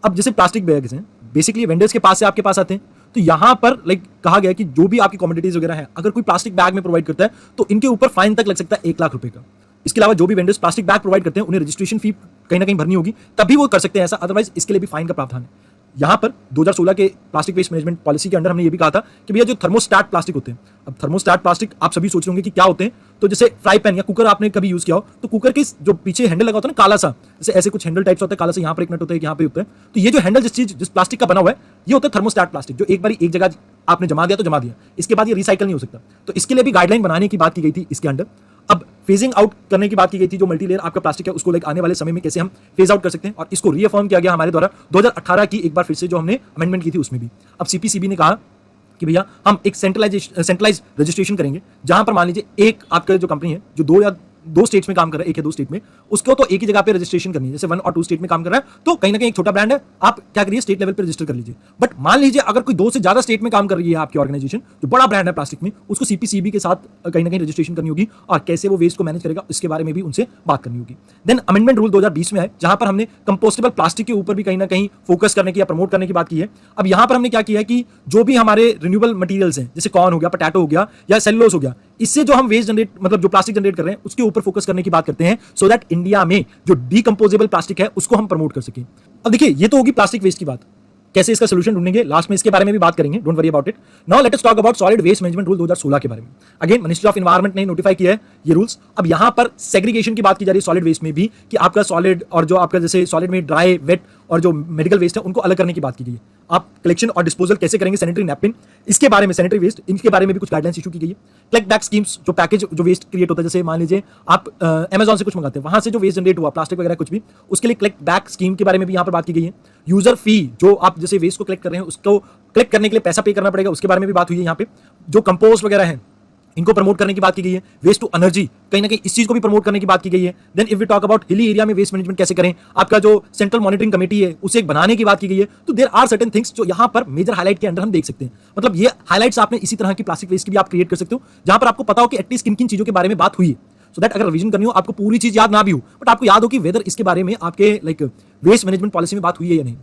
अब जैसे प्लास्टिक बैग्स हैं, बेसिकली वेंडर्स के पास से आपके पास आते हैं, तो यहां पर लाइक कहा गया कि जो भी आपकी कमोडिटीज वगैरह है, अगर कोई प्लास्टिक बैग में प्रोवाइड करता है तो इनके ऊपर फाइन तक लग सकता है 1 लाख रुपए का। इसके अलावा जो भी वेंडर्स प्लास्टिक बैग प्रोवाइड करते हैं उन्हें रजिस्ट्रेशन फी कहीं ना कहीं भरनी होगी, तभी वो कर सकते हैं ऐसा, अदरवाइज इसके लिए भी फाइन का प्रावधान है। यहां पर 2016 के प्लास्टिक वेस्ट मैनेजमेंट पॉलिसी के अंडर हमने ये भी कहा था कि भैया जो थर्मोस्टैट प्लास्टिक होते हैं, अब थर्मोस्टैट प्लास्टिक आप सभी सोच रहे होंगे कि क्या होते हैं। तो जैसे फ्राई पैन या कुकर आपने कभी यूज किया हो, तो कुकर के जो पीछे हैंडल लगा होता है ना काला सा, जैसे ऐसे कुछ हैंडल टाइप्स होता है काला सा, यहाँ पर एक नट होता है, यहाँ पे होता है। तो ये जो हैंडल जिस प्लास्टिक का बना हुआ है, ये होता है थर्मोस्टैट प्लास्टिक, जो एक बार एक जगह आपने जमा दिया तो जमा दिया, इसके बाद ये रिसाइकल नहीं हो सकता। तो इसके लिए भी गाइडलाइन बनाने की बात की गई थी इसके अंडर। अब फेजिंग आउट करने की बात की गई थी, जो मल्टीलेयर आपका प्लास्टिक है उसको लाइक आने वाले समय में कैसे हम फेज आउट कर सकते हैं, और इसको रीअफर्म किया गया हमारे द्वारा 2018 की एक बार फिर से जो हमने अमेंडमेंट की थी उसमें भी। अब सीपीसीबी ने कहा कि भैया हम एक सेंट्रलाइज रजिस्ट्रेशन करेंगे, जहां पर मान लीजिए एक आपका जो कंपनी है जो दो स्टेट्स में काम कर रहा है, एक या दो स्टेट में, उसको तो एक ही जगह पे रजिस्ट्रेशन करनी है। जैसे 1 और 2 स्टेट में काम कर रहा है तो कहीं ना कहीं एक छोटा ब्रांड है, आप क्या करिए स्टेट लेवल पे रजिस्टर कर लीजिए। बट मान लीजिए अगर कोई 2 से ज्यादा स्टेट में काम कर रही है आपकी ऑर्गेनाइजेशन, जो बड़ा ब्रांड है प्लास्टिक में, उसको सीपीसीबी के साथ कहीं ना कहीं रजिस्ट्रेशन करनी होगी, और कैसे वो वेस्ट को मैनेज करेगा इसके बारे में भी उनसे बात करनी होगी। देन अमेंडमेंट रूल 2020 में है, जहां पर हमने कंपोस्टेबल प्लास्टिक के ऊपर भी कहीं ना कहीं फोकस करने की या प्रमोट करने की बात की है। अब यहां पर हमने क्या किया है कि जो भी हमारे रिन्यूएबल मटेरियल्स हैं, जैसे कॉर्न हो गया, पोटैटो हो गया या सेलुलोज हो गया, इससे जो हम वेस्ट जनरेट मतलब जो प्लास्टिक जनरेट कर रहे हैं उसके ऊपर फोकस करने की बात करते हैं, सो दैट इंडिया में जो डीकंपोजेबल प्लास्टिक है उसको हम प्रमोट कर सकें। अब देखिए ये तो होगी प्लास्टिक वेस्ट की बात, कैसे इसका सोल्यूशन ढूंढेंगे, लास्ट में इसके बारे में भी बात करेंगे, don't worry about it. Now let us talk about solid waste management rule 2016 के बारे में। अगेन मिनिस्ट्री ऑफ एनवायरमेंट ने नोटिफाई किया है ये रूल्स। अब यहां पर सेग्रीगेशन की बात की जा रही है सॉलिड वेस्ट में भी, कि आपका सॉलिड और जो आपका जैसे सॉलिड में ड्राई, वेट और जो मेडिकल वेस्ट है उनको अलग करने की बात की गई है। आप कलेक्शन और डिस्पोजल कैसे करेंगे, सैनिटरी नैपकिन, इसके बारे में, सैनिटरी वेस्ट, इनके बारे में भी कुछ गाइडलाइंस इशू की गई है। कलेक्ट बैक स्कीम्स, जो पैकेज जो वेस्ट क्रिएट होता है, जैसे मान लीजिए आप अमेजॉन से कुछ मंगाते हैं, वहां से जो वेस्ट जनरेट हुआ प्लास्टिक वगैरह कुछ भी, उसके लिए कलेक्ट बैक स्कीम के बारे में भी यहाँ पर बात की गई है। यूजर फी, जो आप जैसे वेस्ट को कलेक्ट कर रहे हैं उसको कलेक्ट करने के लिए पैसा पे करना पड़ेगा, उसके बारे में भी बात हुई है यहाँ पे। जो कंपोस्ट वगैरह है इनको प्रमोट करने की बात की गई है। वेस्ट टू एनर्जी, कहीं ना कहीं इस चीज को भी प्रमोट करने की बात की गई है। Then if we talk about hilly area में वेस्ट मैनेजमेंट कैसे करें, आपका जो सेंट्रल मॉनिटरिंग कमेटी है उसे एक बनाने की बात की गई है। तो देयर आर सर्टेन थिंग्स जो यहाँ पर मेजर हाईलाइट के अंदर हम देख सकते हैं। मतलब ये हाईलाइट्स आपने इसी तरह की प्लास्टिक वेस्ट की भी आप क्रिएट कर सकते हो, जहां पर आपको पता हो कि एटलीस्ट किन किन चीजों के बारे में बात हुई है, सो दैट अगर रिवीजन करनी हो, आपको पूरी चीज याद ना भी हो, बट आपको याद हो कि वेदर इसके बारे में आपके लाइक वेस्ट मैनेजमेंट पॉलिसी में बात हुई है या नहीं।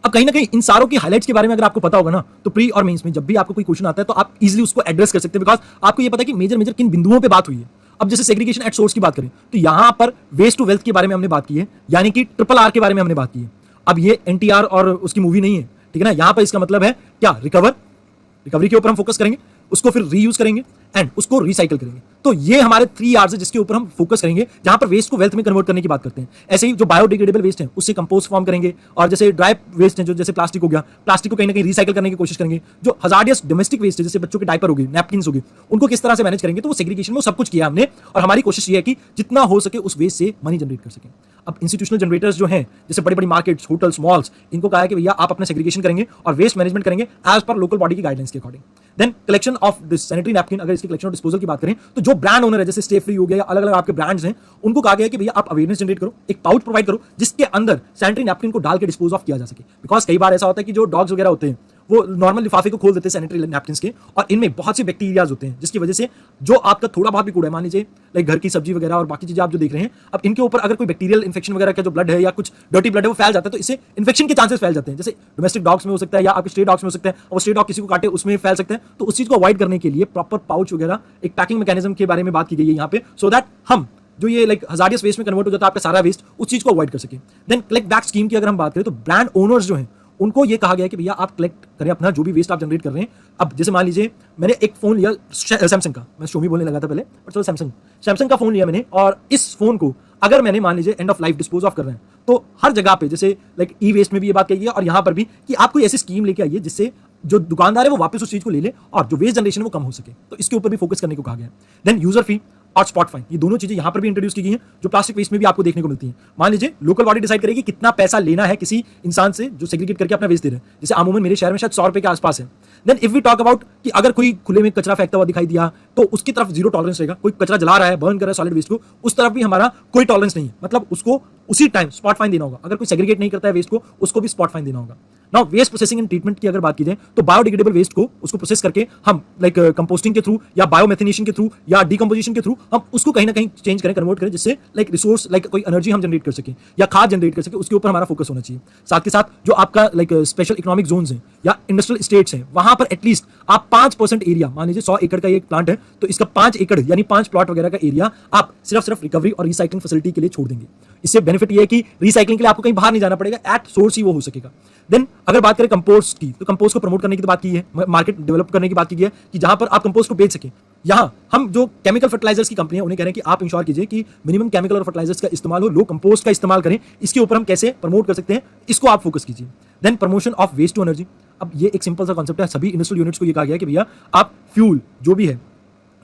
अब कहीं ना कहीं इन सारों की हाइलाइट्स के बारे में अगर आपको पता होगा ना, तो प्री और मेंस में जब भी आपको कोई क्वेश्चन आता है तो आप इजीली उसको एड्रेस कर सकते हैं, बिकॉज आपको ये पता है कि मेजर किन बिंदुओं पे बात हुई है। अब जैसे सेग्रीगेशन एट सोर्स की बात करें तो यहां पर वेस्ट टू वेल्थ के बारे में हमने बात की है, यानी कि RRR के बारे में हमने बात की है। अब ये NTR और उसकी मूवी नहीं है, ठीक है ना। यहां पर इसका मतलब है क्या, रिकवरी के ऊपर हम फोकस करेंगे, उसको फिर रीयूज करेंगे एंड उसको रिसाइकल करेंगे। तो ये हमारे 3 R's है जिसके ऊपर हम फोकस करेंगे, जहां पर वेस्ट को वेल्थ में कन्वर्ट करने की बात करते हैं। ऐसे ही जो बायोडिग्रेडेबल वेस्ट है उससे कंपोस्ट फॉर्म करेंगे, और जैसे ड्राई वेस्ट है जो जैसे प्लास्टिक हो गया, प्लास्टिक को कहीं ना कहीं रिसाइकल करने की कोशिश करेंगे। जो हजार्डियस डोमेस्टिक वेस्ट है जैसे बच्चों के डायपर हो गए, नैपकिन्स हो गए, उनको किस तरह से मैनेज करेंगे। तो वो सेग्रीगेशन में सब कुछ किया हमने, और हमारी कोशिश ये है कि जितना हो सके उस वेस्ट से मनी जनरेट कर सकें। अब इंस्टीट्यूशनल जनरेटर्स जो हैं जैसे बड़ी बड़ी मार्केट्स, होटल्स, मॉल्स, इनको कहा है कि भैया आप अपना सेग्रीगेशन करेंगे और वेस्ट मैनेजमेंट करेंगे एज पर लोकल बॉडी की गाइडलाइंस के according. Then collection of sanitary napkin, अगर इसकी कलेक्शन और डिस्पोजल की बात करें तो जो ब्रांड ओनर है जैसे स्टे फ्री हो गया या अलग अलग आपके ब्रांड्स हैं, उनको कहा गया है कि भैया आप अवेयरनेस जनरेट करो, एक पाउच प्रोवाइड करो जिसके अंदर सैनिटरी नैपकिन को डाल के डिस्पोज ऑफ किया जा सके। बिकॉज कई बार ऐसा होता है कि जो डॉग्स वगैरह होते हैं वो नॉर्मल लिफाफे को खोल देते हैं सैनिटरी नैपकिन्स के, और इनमें बहुत से बैक्टीरियाज होते हैं जिसकी वजह से जो आपका थोड़ा बहुत भी कूड़ा है, मान लीजिए लाइक घर की सब्जी वगैरह और बाकी चीजें आप जो देख रहे हैं, अब इनके ऊपर अगर कोई बैक्टीरियल इन्फेक्शन वगैरह का जो ब्लड है या कुछ डर्टी ब्लड है वो फैल जाता है, तो इससे इन्फेक्शन के चांसेस फैल जाते हैं। जैसे डोमेस्टिक डॉग्स में हो सकता है या आपके स्ट्रे डॉग्स में हो सकता है, और स्ट्रे डॉग किसी को काटे उसमें फैल सकते हैं। तो उस चीज को अवॉइड करने के लिए प्रॉपर पाउच वगैरह एक पैकिंग मैकेनिज्म के बारे में बात की गई है यहाँ पे, सो दैट हम जो ये लाइक हजार्डियस वेस्ट में कन्वर्ट हो जाता है आपका सारा वेस्ट, उस चीज को अवॉइड कर सके। देन कलेक्ट बैक स्कीम की अगर हम बात करें तो ब्रांड ओनर्स जो हैं उनको ये कहा गया है कि भैया आप कलेक्ट करें अपना जो भी वेस्ट आप जनरेट कर रहे हैं। अब जैसे मान लीजिए मैंने एक फोन लिया सैमसंग का, मैं शोमी बोलने लगा था पहले, बट चलो सैमसंग का फोन लिया मैंने, और इस फोन को अगर मैंने मान लीजिए end of life dispose of कर रहे हैं, तो हर जगह पे जैसे लाइक ई वेस्ट में भी ये बात कही है और यहाँ पर भी कि आप कोई ऐसी स्कीम लेके आइए जिससे जो दुकानदार है वो वापस उस चीज को ले ले और जो वेस्ट जनरेशन है वो कम हो सके। तो इसके ऊपर भी फोकस करने को कहा गया है। देन यूजर फी और स्पॉट फाइन, ये दोनों चीजें यहाँ पर भी इंट्रोड्यूस की गई हैं जो प्लास्टिक वेस्ट में भी आपको देखने को मिलती हैं। मान लीजिए लोकल बॉडी डिसाइड करेगी कितना पैसा लेना है किसी इंसान से जो सेग्रीगेट करके अपना वेस्ट दे रहे हैं। जैसे अमूमन मेरे शहर में शायद 100 रुपए के आसपास है। Then if we talk about कि अगर कोई खुले में कचरा फेंकता हुआ दिखाई दिया तो उसकी तरफ जीरो टॉलरेंस रहेगा। कोई कचरा जला रहा है, बर्न कर रहा है सॉलिड वेस्ट को, उस तरफ भी हमारा कोई टॉलरेंस नहीं है, मतलब उसको उसी टाइम स्पॉट फाइन देना होगा। अगर कोई सेग्रीगेट नहीं करता है वेस्ट को, उसको भी स्पॉट फाइन देना होगा। Now waste processing and treatment की अगर बात की जाए तो बायोडिग्रेडेबल वेस्ट को उसको प्रोसेस करके हम लाइक कंपोस्टिंग के थ्रू या बायोमेथिनेशन के थ्रू या डिकम्पोजिशन के थ्रू हम उसको कहीं ना कहीं चेंज करें, कन्वर्ट करें, जिससे लाइक रिसोर्स, लाइक कोई एनर्जी हम जनरेट कर सकें या खाद जनरेट कर सके, उसके ऊपर हमारा फोकस होना चाहिए। साथ के साथ जो आपका लाइक स्पेशल इकोनॉमिक जोन्स हैं या इंडस्ट्रियल स्टेट्स हैं, वहां पर एटलीस्ट आप 5% एरिया, मान लीजिए 100 एकड़ का एक प्लांट है तो इसका 5 एकड़ यानी 5 प्लॉट वगैरह का एरिया आप सिर्फ रिकवरी और रिसाइकलिंग फैसिलिटी के लिए छोड़ देंगे। इससे बेनिफिट ये है कि रिसाइकलिंग के लिए आपको कहीं बाहर नहीं जाना पड़ेगा, एट सोर्स ही वो हो सकेगा। देन अगर बात करें कंपोस्ट की, तो कंपोस्ट को प्रमोट करने की तो बात की है, मार्केट डेवलप करने की बात की है कि जहां पर आप कंपोस्ट को बेच सकें। यहां हम जो केमिकल फर्टिलाइजर्स की कंपनी है उन्हें कह रहे हैं कि आप इंश्योर कीजिए कि मिनिमम केमिकल और फर्टिलाइजर्स का इस्तेमाल हो, लो कंपोस्ट का इस्तेमाल करें। इसके ऊपर हम कैसे प्रमोट कर सकते हैं, इसको आप फोकस कीजिए। Then promotion of waste to energy. अब ये एक सिंपल सा कॉन्सेप्ट है, सभी इंडस्ट्रियल यूनिट्स को ये कहा गया है कि भैया आप फ्यूल जो भी है,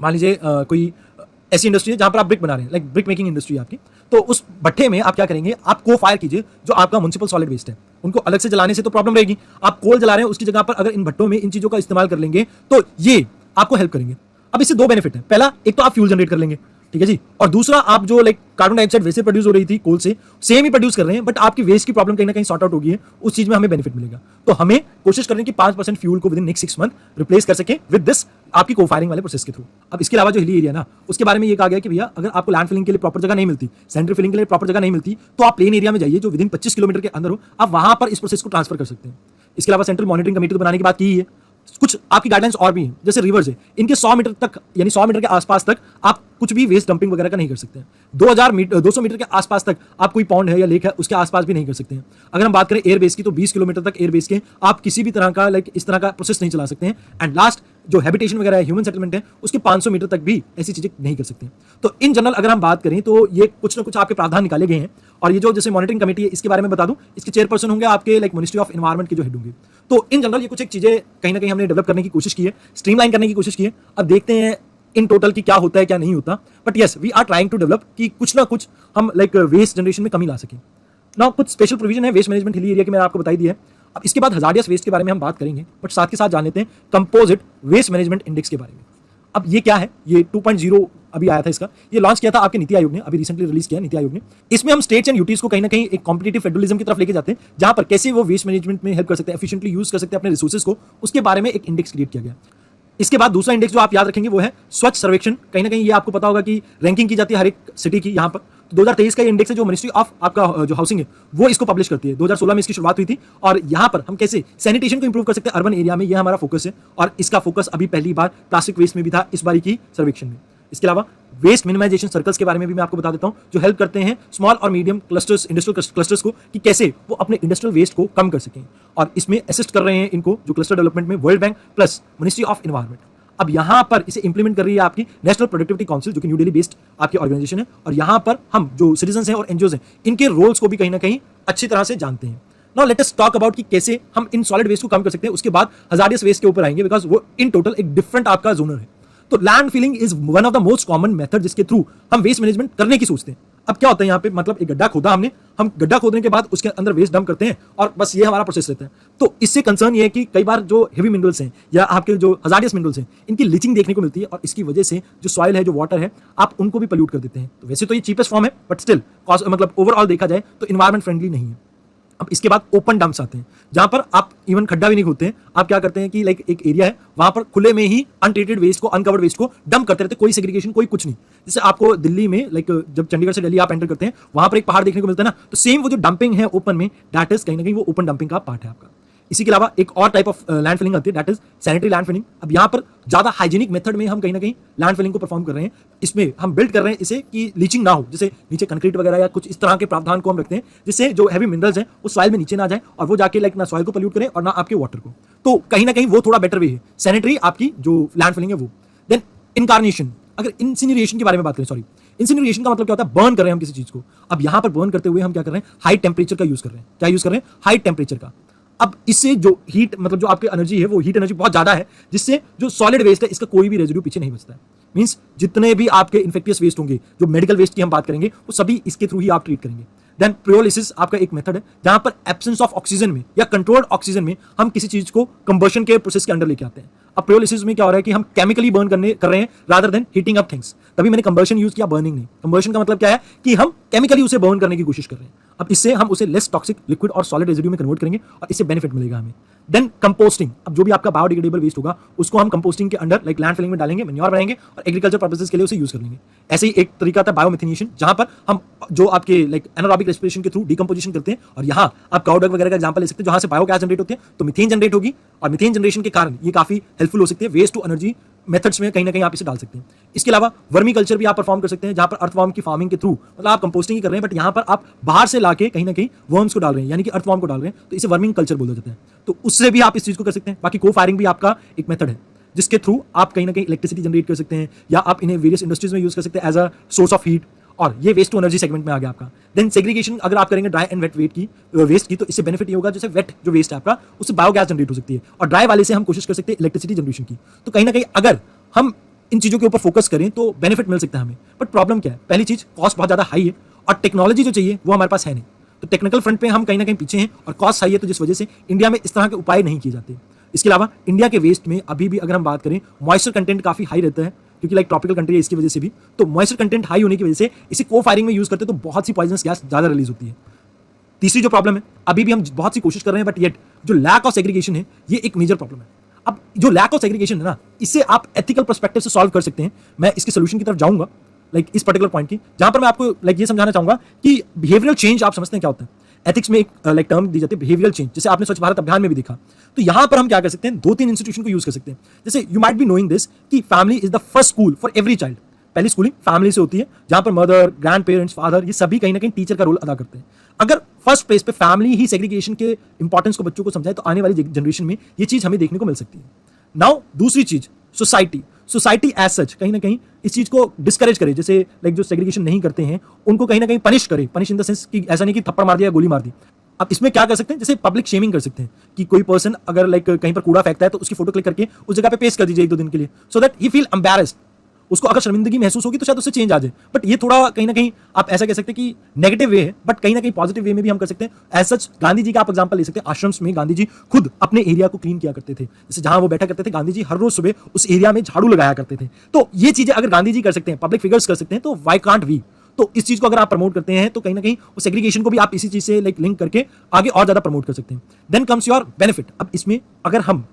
मान लीजिए कोई ऐसी इंडस्ट्री है जहां पर आप ब्रिक बना रहे हैं, लाइक ब्रिक मेकिंग इंडस्ट्री है आपकी, तो उस भट्ठे में आप क्या करेंगे, आप को फायर कीजिए जो आपका म्युनिसिपल सॉलिड वेस्ट है। उनको अलग से जलाने से तो प्रॉब्लम रहेगी, आप कोल जला रहे हैं उसकी जगह पर अगर इन भट्टों में इन चीजों का इस्तेमाल कर लेंगे तो ये आपको हेल्प करेंगे। अब इससे दो बेनिफिट है, पहला एक तो आप फ्यूल जनरेट कर लेंगे, ठीक है जी, और दूसरा आप जो लाइक कार्बन डाइऑक्साइड वैसे प्रोड्यूस हो रही थी कोल से, सेम ही प्रोड्यूस कर रहे हैं, बट आपकी वेस्ट की प्रॉब्लम कहीं ना कहीं सॉर्ट आउट होगी है, उस चीज में हमें बेनिफिट मिलेगा। तो हमें कोशिश करनी कि 5% फ्यूल को with in next 6 month replace कर सके विद दिस आपकी को फायरिंग वाले प्रोसेस के थ्रू। अब इसके अलावा जो हिली एरिया ना, उसके बारे में ये कहा गया कि भैया अगर आपको लैंड फिलिंग के लिए प्रॉपर जगह नहीं मिलती, सेंट्रल फिलिंग के लिए प्रॉपर जगह नहीं मिलती, तो आप प्लेन एरिया में जाइए जो विद इन 25 किलोमीटर के अंदर हो, आप वहां पर इस प्रोसेस को ट्रांसफर कर सकते हैं। इसके अलावा सेंट्रल मॉनिटरिंग कमेटी तो बनाने की बात की ही है, कुछ आपकी गाइडलाइंस और भी हैं, जैसे रिवर्स है, इनके 100 मीटर तक यानी 100 मीटर के आसपास तक आप कुछ भी वेस्ट डंपिंग वगैरह का नहीं कर सकते हैं। 200 मीटर के आसपास तक आप कोई पॉन्ड है या लेक है उसके आसपास भी नहीं कर सकते हैं। अगर हम बात करें एयर बेस की, तो 20 किलोमीटर तक एयर बेस के आप किसी भी तरह का लाइक इस तरह का प्रोसेस नहीं चला सकते हैं। एंड लास्ट जो हैबिटेशन वगैरह है, ह्यूमन सेटलमेंट है, उसके 500 मीटर तक भी ऐसी चीजें नहीं कर सकते हैं। तो इन जनरल अगर हम बात करें तो ये कुछ ना कुछ आपके प्रावधान निकाले गए हैं। और ये जो जैसे मॉनिटरिंग कमेटी है, इसके बारे में बता दूं, इसके चेयरपर्सन होंगे आपके लाइक मिनिस्ट्री ऑफ एनवायरमेंट के जो हेड होंगे। तो इन जनरल ये कुछ एक चीजें कहीं ना कहीं हमने डेवलप करने की कोशिश की है, स्ट्रीमलाइन करने की कोशिश की है। अब देखते हैं इन टोटल की क्या होता है क्या नहीं होता, but yes we are trying to develop कि कुछ ना कुछ हम लाइक वेस्ट जनरेशन में कमी ला सकें। ना कुछ स्पेशल प्रोविजन है वेस्ट मैनेजमेंट हिली एरिया की, मैंने आपको बताई दी है। अब इसके बाद हजारियस वेस्ट के बारे में हम बात करेंगे, बट साथ के साथ जान लेते हैं कंपोजिट वेस्ट मैनेजमेंट इंडेक्स के बारे में। अब ये क्या है, ये 2.0 अभी आया था, इसका ये लॉन्च किया था आपके नीति आयोग ने, अभी रिसेंटली रिलीज किया नीति आयोग ने। इसमें हम स्टेट्स एंड यूटीज को कहीं ना कहीं एक कॉम्पिटिटिव फेडरलिज्म की तरफ लेके जाते हैं, जहां पर कैसे वो वेस्ट मैनेजमेंट में हेल्प कर सकते हैं, एफिशिएंटली यूज कर सकते हैं अपने रिसोर्सेज को, उसके बारे में एक इंडेक्स क्रिएट किया गया। इसके बाद दूसरा इंडेक्स जो आप याद रखेंगे वो है स्वच्छ सर्वेक्षण। कहीं ना कहीं ये आपको पता होगा कि रैंकिंग की जाती है हर एक सिटी की यहाँ पर। तो 2023 का ये इंडेक्स है जो मिनिस्ट्री ऑफ आपका जो हाउसिंग है वो इसको पब्लिश करती है। 2016 में इसकी शुरुआत हुई थी, और यहाँ पर हम कैसे सैनिटेशन को इंप्रूव कर सकते हैं अर्बन एरिया में, ये हमारा फोकस है। और इसका फोकस अभी पहली बार प्लास्टिक वेस्ट में भी था इस बारी की सर्वेक्षण में। इसके अलावा वेस्ट मिनिमाइजेशन सर्कल्स के बारे में भी मैं आपको बता देता हूं, जो हेल्प करते हैं स्मॉल और मीडियम क्लस्टर्स, इंडस्ट्रियल क्लस्टर्स को, कि कैसे वो अपने इंडस्ट्रियल वेस्ट को कम कर सकें। और इसमें असिस्ट कर रहे हैं इनको जो क्लस्टर डेवलपमेंट में world bank plus ministry of environment. अब यहाँ पर इसे इंप्लीमेंट कर रही है आपकी नेशनल प्रोडक्टिविटी काउंसिल, जो कि न्यू दिल्ली बेस्ड आपकी ऑर्गेनाइजेशन है। और यहाँ पर हम जो सिटीजन हैं और एनजीओज हैं, इनके रोल्स को भी कहीं ना कहीं अच्छी तरह से जानते हैं। Now let us talk about कि कैसे हम इन सॉलिड वेस्ट को कम कर सकते हैं। उसके बाद हजारियस वेस्ट के ऊपर आएंगे, बिकॉज वो इन टोटल एक डिफरेंट आपका जोनर है। तो land filling is one of the most common method जिसके थ्रू हम वेस्ट मैनेजमेंट करने की सोचते हैं। अब क्या होता है यहाँ पे, मतलब एक गड्ढा खोदा हमने, हम गड्ढा खोदने के बाद उसके अंदर वेस्ट डंप करते हैं और बस ये हमारा प्रोसेस रहता है। तो इससे कंसर्न ये है कि कई बार जो हेवी मिनरल्स हैं या आपके जो हजारियस मिनरल्स हैं, इनकी लीचिंग देखने को मिलती है, और इसकी वजह से जो सॉइल है, जो वाटर है, आप उनको भी पल्यूट कर देते हैं। तो वैसे तो ये चीपेस्ट फॉर्म है, बट स्टिल मतलब ओवरऑल देखा जाए तो इन्वायरमेंट फ्रेंडली नहीं है। अब इसके बाद ओपन डंप्स आते हैं, जहां पर आप इवन खड्डा भी नहीं खोदते हैं। आप क्या करते हैं कि लाइक एक एरिया है, वहां पर खुले में ही अनट्रीटेड वेस्ट को, अनकवर्ड वेस्ट को डंप करते रहते हैं, कोई सेग्रीगेशन, कोई कुछ नहीं। जैसे आपको दिल्ली में लाइक जब चंडीगढ़ से दिल्ली आप एंटर करते हैं, वहां पर एक पहाड़ देखने को मिलता है ना, तो सेम वो जो डंपिंग है ओपन में, दैट इज कहीं ना कहीं वो ओपन डंपिंग का पार्ट है आपका। इसी के अलावा एक और टाइप ऑफ लैंड फिलिंग आती है, that is sanitary land filling. अब यहाँ पर ज्यादा हाइजीनिक मेथड में हम कहीं ना कहीं लैंड फिलिंग को परफॉर्म कर रहे हैं। इसमें हम बिल्ड कर रहे हैं इसे कि लीचिंग ना हो, जैसे नीचे कंक्रीट वगैरह या कुछ इस तरह के प्रावधान को हम रखते हैं, जिससे जो हैवी मिनरल्स हैं वो सॉइल में नीचे ना जाए और वो जाके लाइक ना सॉइल को पल्यूट करें और ना आपके वाटर को। तो कहीं ना कहीं वो थोड़ा बेटर वे है सैनिटरी आपकी जो लैंड फिलिंग है वो। देन इनकार्नेशन, अगर इंसिनरेशन के बारे में बात करें, सॉरी, इंसिनरेशन का मतलब क्या होता है, बर्न कर रहे हैं हम किसी चीज को। अब यहाँ पर बर्न करते हुए हम क्या कर रहे हैं, हाई टेम्परेचर का यूज कर रहे हैं। क्या यूज कर रहे हैं, हाई टेम्परेचर का। अब इससे जो हीट, मतलब जो आपकी एनर्जी है, वो हीट एनर्जी बहुत ज्यादा है, जिससे जो सॉलिड वेस्ट है इसका कोई भी रेजिड्यू पीछे नहीं बचता है। मींस जितने भी आपके इन्फेक्टियस वेस्ट होंगे, जो मेडिकल वेस्ट की हम बात करेंगे, वो सभी इसके थ्रू ही आप ट्रीट करेंगे। देन प्रियोलिसिस आपका एक मेथड है, जहां पर एब्सेंस ऑफ ऑक्सीजन में या कंट्रोल्ड ऑक्सीजन में हम किसी चीज को कंबशन के प्रोसेस के अंडर लेके आते हैं। अब प्रियोलिसिस में क्या हो रहा है कि हम केमिकली बर्न कर रहे हैं rather than heating up things. तभी मैंने कंबशन यूज किया, बर्निंग नहीं। कंबशन का मतलब क्या है कि हम केमिकली उसे बर्न करने की कोशिश कर रहे हैं। अब इससे हम उसे लेस टॉक्सिक लिक्विड और सॉलिड रेजिड्यू में कन्वर्ट करेंगे और इससे बेनिफिट मिलेगा हमें। देन कंपोस्टिंग, अब जो भी आपका बायोडिग्रेडेबल वेस्ट होगा उसको हम कंपोस्टिंग के अंडर लाइक लैंड फिलिंग में डालेंगे, मैन्योर बनाएंगे और एग्रीकल्चर पर्पसेस के लिए उसे यूज कर लेंगे। ऐसे ही एक तरीका था बायोमिथेनेशन, जहां पर हम जो आपके लाइक एनारोबिक रेस्पिरेशन के थ्रू डिकम्पोजिशन करते हैं, और यहाँ आप काउ डंग वगैरह का एग्जांपल ले सकते हैं जहां से बायोगैस जनरेट होती है, तो मीथेन जनरेट होगी और मीथेन जनरेशन के कारण ये काफी हेल्पफुल हो सकती है। वेस्ट टू एनर्जी मेथड्स में कहीं ना कहीं आप इसे डाल सकते हैं। इसके अलावा वर्मी कल्चर भी आप परफॉर्म कर सकते हैं, जहां पर अर्थवॉर्म की फार्मिंग के थ्रू, मतलब आप कंपोस्टिंग ही कर रहे हैं बट यहां पर आप बाहर से लाके कहीं ना कहीं वर्म्स को डाल रहे हैं, यानी कि अर्थवॉर्म को डाल रहे हैं, तो इसे वर्मिंग कल्चर बोला जाता है। तो उससे भी आप इस चीज को कर सकते हैं। बाकी को फायरिंग भी आपका एक मेथड है जिसके थ्रू आप कहीं ना कहीं इलेक्ट्रिसिटी जनरेट कर सकते हैं, या आप इन्हें वेरियस इंडस्ट्रीज में यूज कर सकते हैं as a source of heat, और ये वेस्ट टू एनर्जी सेगमेंट में आ गया आपका। देन सेग्रीगेशन अगर आप करेंगे ड्राई एंड वेट वेस्ट की, तो इससे बेनिफिट ये होगा, जैसे वेट जो वेस्ट है आपका उससे बायोगैस जनरेट हो सकती है, और ड्राई वाले से हम कोशिश कर सकते हैं इलेक्ट्रिसिटी जनरेशन की। तो कहीं ना कहीं अगर हम इन चीजों के ऊपर फोकस करें तो बेनिफिट मिल सकता है हमें। बट प्रॉब्लम क्या है, पहली चीज कॉस्ट बहुत ज्यादा हाई है और टेक्नोलॉजी जो चाहिए वो हमारे पास है नहीं। तो टेक्निकल फ्रंट पे हम कहीं ना कहीं पीछे हैं और कॉस्ट हाई है, तो जिस वजह से इंडिया में इस तरह के उपाय नहीं किए जाते। इसके अलावा इंडिया के वेस्ट में अभी भी अगर हम बात करें, मॉइस्चर कंटेंट काफी हाई रहता है, क्योंकि लाइक ट्रॉपिकल कंट्री है, इसकी वजह से भी तो मॉइस्चर कंटेंट हाई होने की वजह से इसे को फायरिंग में यूज करते हैं तो बहुत सी पॉइजनस गैस ज्यादा रिलीज होती है। तीसरी जो प्रॉब्लम है, अभी भी हम बहुत सी कोशिश कर रहे हैं बट येट जो लैक ऑफ सेग्रीगेशन है ये एक मेजर प्रॉब्लम है। अब जो लैक ऑफ सेग्रीगेशन है ना, इससे आप एथिकल पर्सपेक्टिव से सॉल्व कर सकते हैं। मैं इसके सोल्यूशन की तरफ जाऊंगा लाइक इस पर्टिकुलर पॉइंट की, जहां पर मैं आपको लाइक ये समझाना चाहूंगा कि बिहेवियरल चेंज आप समझते हैं क्या होता है। एथिक्स में एक लाइक टर्म दी जाती है बिहेवियरल चेंज, जैसे आपने स्वच्छ भारत अभियान में भी देखा। तो यहां पर हम क्या कर सकते हैं, 2-3 इंस्टीट्यूशन को यूज कर सकते हैं। जैसे you might be knowing this कि family is the first school for every child. पहली स्कूलिंग फैमिली से होती है, जहां पर मदर, ग्रैंड पेरेंट्स, फादर, ये सभी कहीं ना कहीं टीचर का रोल अदा करते हैं। अगर फर्स्ट प्लेस पे फैमिली ही सेग्रीगेशन के इंपॉर्टेंस को बच्चों को समझाए तो आने वाली जनरेशन में ये चीज हमें देखने को मिल सकती है। नाउ दूसरी चीज, सोसाइटी एज सच कहीं ना कहीं इस चीज को डिस्करेज करे, जैसे लाइक जो सेग्रीगेशन नहीं करते हैं उनको कहीं ना कहीं पनिश करे। पनिश इन द सेंस कि ऐसा नहीं कि थप्पड़ मार दिया, गोली मार दी। अब इसमें क्या कर सकते हैं, जैसे पब्लिक शेमिंग कर सकते हैं कि कोई पर्सन अगर लाइक कहीं पर कूड़ा फेंकता है तो उसकी फोटो क्लिक करके उस जगह पे पेस्ट कर दीजिए 1-2 दिन के लिए, so that he feel embarrassed. उसको अगर शर्मिंदगी महसूस होगी तो शायद उससे चेंज आ जाए। बट ये थोड़ा कहीं ना कहीं आप ऐसा कह सकते हैं कि नेगेटिव वे है, बट कहीं ना कहीं पॉजिटिव वे में भी हम कर सकते हैं। एज सच गांधी जी का आप एग्जांपल ले सकते हैं। आश्रम्स में गांधी जी खुद अपने एरिया को क्लीन किया करते थे, जैसे जहां वो बैठा करते थे गांधी जी हर रोज सुबह उस एरिया में झाड़ू लगाया करते थे। तो ये चीजें अगर गांधी जी कर सकते हैं, पब्लिक फिगर्स कर सकते हैं, तो व्हाई कांट वी। तो इस चीज को अगर आप प्रमोट करते हैं तो कहीं ना कहीं उस सेग्रीगेशन को भी आप इसी चीज से लाइक लिंक करके आगे और ज्यादा प्रमोट कर सकते हैं। Then comes your benefit. अब इसमें अगर हम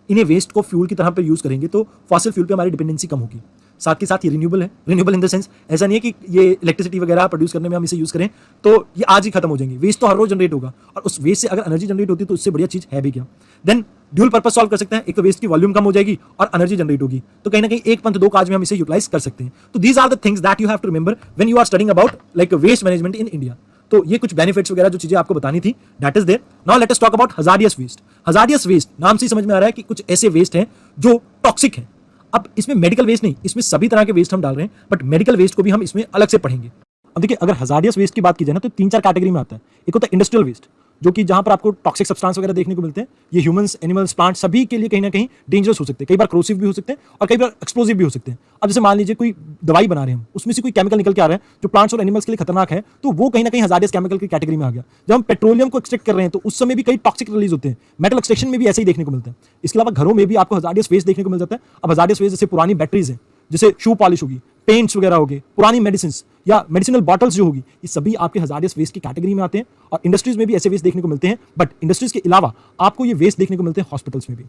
इन्हें वेस्ट को फ्यूल की तरह पे यूज करेंगे तो फॉसिल फ्यूल पे हमारी डिपेंडेंसी कम होगी। साथ के साथ ये रिन्यूएबल है। रिन्यूएबल इन द सेंस ऐसा नहीं है कि ये इलेक्ट्रिसिटी वगैरह प्रोड्यूस करने में हम इसे यूज करें तो ये आज ही खत्म हो जाएंगे। वेस्ट तो हर रोज जनरेट होगा और उस वेस्ट से अगर एनर्जी जनरेट होती है तो उससे बढ़िया चीज है भी क्या। देन ड्यूल पर्पस सॉल्व कर सकते हैं। एक तो वेस्ट की वॉल्यूम कम हो जाएगी और एनर्जी जनरेट होगी, तो कहीं ना कहीं एक पंथ दो काज में हम इसे यूटिलाइज कर सकते हैं। तो these are the things that you have to remember when you are studying about like waste management in India. तो ये कुछ बेनिफिट्स वगैरह जो चीजें आपको बतानी थी, that is there. Now let us talk about hazardous waste. Hazardous waste नाम से ही समझ में आ रहा है कि कुछ ऐसे वेस्ट हैं जो टॉक्सिक हैं। अब इसमें मेडिकल वेस्ट नहीं, इसमें सभी तरह के वेस्ट हम डाल रहे हैं, बट मेडिकल वेस्ट को भी हम इसमें अलग से पढ़ेंगे। अब देखिए, अगर हजार्डियस वेस्ट की बात की जाए ना तो 3-4 कैटेगरी में आता है। एक होता है इंडस्ट्रियल वेस्ट, जो कि जहां पर आपको टॉक्सिक सब्सटेंस वगैरह देखने को मिलते हैं। ये ह्यूमंस, एनिमल्स, प्लांट सभी के लिए कहीं ना कहीं डेंजरस हो सकते हैं। कई बार क्रोसिव भी हो सकते हैं और कई बार एक्सप्लोसिव भी हो सकते हैं। अब जैसे मान लीजिए कोई दवाई बना रहे हैं, उसमें से कोई केमिकल निकल के आ रहा है जो प्लांट्स और एनिमल्स के लिए खतरनाक है, तो वो कहीं ना कहीं हजार्डियस केमिकल की कैटेगरी में आ गया। जब हम पेट्रोलियम को एक्सट्रैक्ट कर रहे हैं तो उस समय भी कई टॉक्सिक रिलीज होते हैं। मेटल एक्सट्रैक्शन में भी ऐसे ही देखने को मिलता है। इसके अलावा घरों में भी आपको हजार्डियस वेस्ट देखने को मिल जाता है। अब हजार्डियस वेस्ट जैसे पुरानी बैटरीज है, जैसे शू पॉलिश होगी, पेंट्स वगैरह होगी, पुरानी मेडिसिन या मेडिसिनल बॉटल्स जो होगी, ये सभी आपके हजार्डियस वेस्ट की कैटेगरी में आते हैं। और इंडस्ट्रीज में भी ऐसे वेस्ट देखने को मिलते हैं, बट इंडस्ट्रीज के अलावा आपको ये वेस्ट देखने को मिलते हैं हॉस्पिटल्स में भी।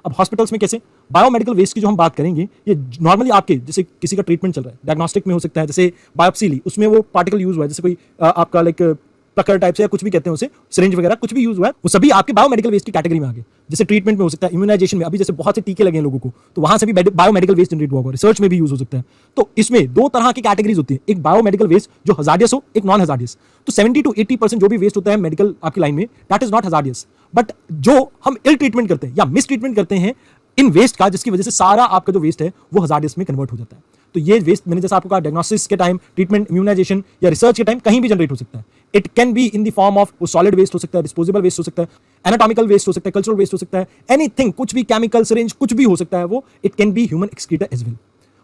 अब हॉस्पिटल्स में कैसे, बायोमेडिकल वेस्ट की जो हम बात करेंगे, ये नॉर्मली आपके जैसे किसी का ट्रीटमेंट चल रहा है, डायग्नोस्टिक में हो सकता है, जैसे बायोप्सी ली, उसमें वो पार्टिकल यूज हुआ है, जैसे कोई आपका लाइक प्लकर टाइप से या कुछ भी कहते हैं उसे, सिरिंज वगैरह कुछ भी यूज हुआ है, वो सभी आपके बायोमेडिकल वेस्ट की कैटेगरी में आ गए। जैसे ट्रीटमेंट में हो सकता है, इम्यूनाइजेशन में, अभी जैसे बहुत से टीके लगे हैं लोगों को, तो वहां से भी बायोमेडिकल वेस्ट जनरेट हुआ होगा, रिसर्च में भी यूज हो सकता है। तो इसमें दो तरह की कैटेगरीज होती है, एक बायोमेडिकल वेस्ट जो हजार्डियस हो, एक नॉन हजार्डियस। तो 70 to 80% जो भी वेस्ट होता है मेडिकल आपकी लाइन में, that is not hazardous. But जो हम इल ट्रीटमेंट करते हैं या मिस ट्रीटमेंट करते हैं इन वेस्ट का, जिसकी वजह से सारा आपका जो वेस्ट है वो हजार्डियस में कन्वर्ट हो जाता है। तो ये वेस्ट मैंने जैसा आपको कहा, डायग्नोसिस के टाइम, ट्रीटमेंट, इम्यूनाइजेशन या रिसर्च के टाइम कहीं भी जनरेट हो सकता है। It can be in the form of वो सॉलिड वेस्ट हो सकता है, डिस्पोजेबल वेस्ट हो सकता है, एनाटॉमिकल वेस्ट हो सकता है, कल्चरल वेस्ट हो सकता है, एनीथिंग, कुछ भी, केमिकल, सिरिंज, कुछ भी हो सकता है वो। It can be human excreta as well.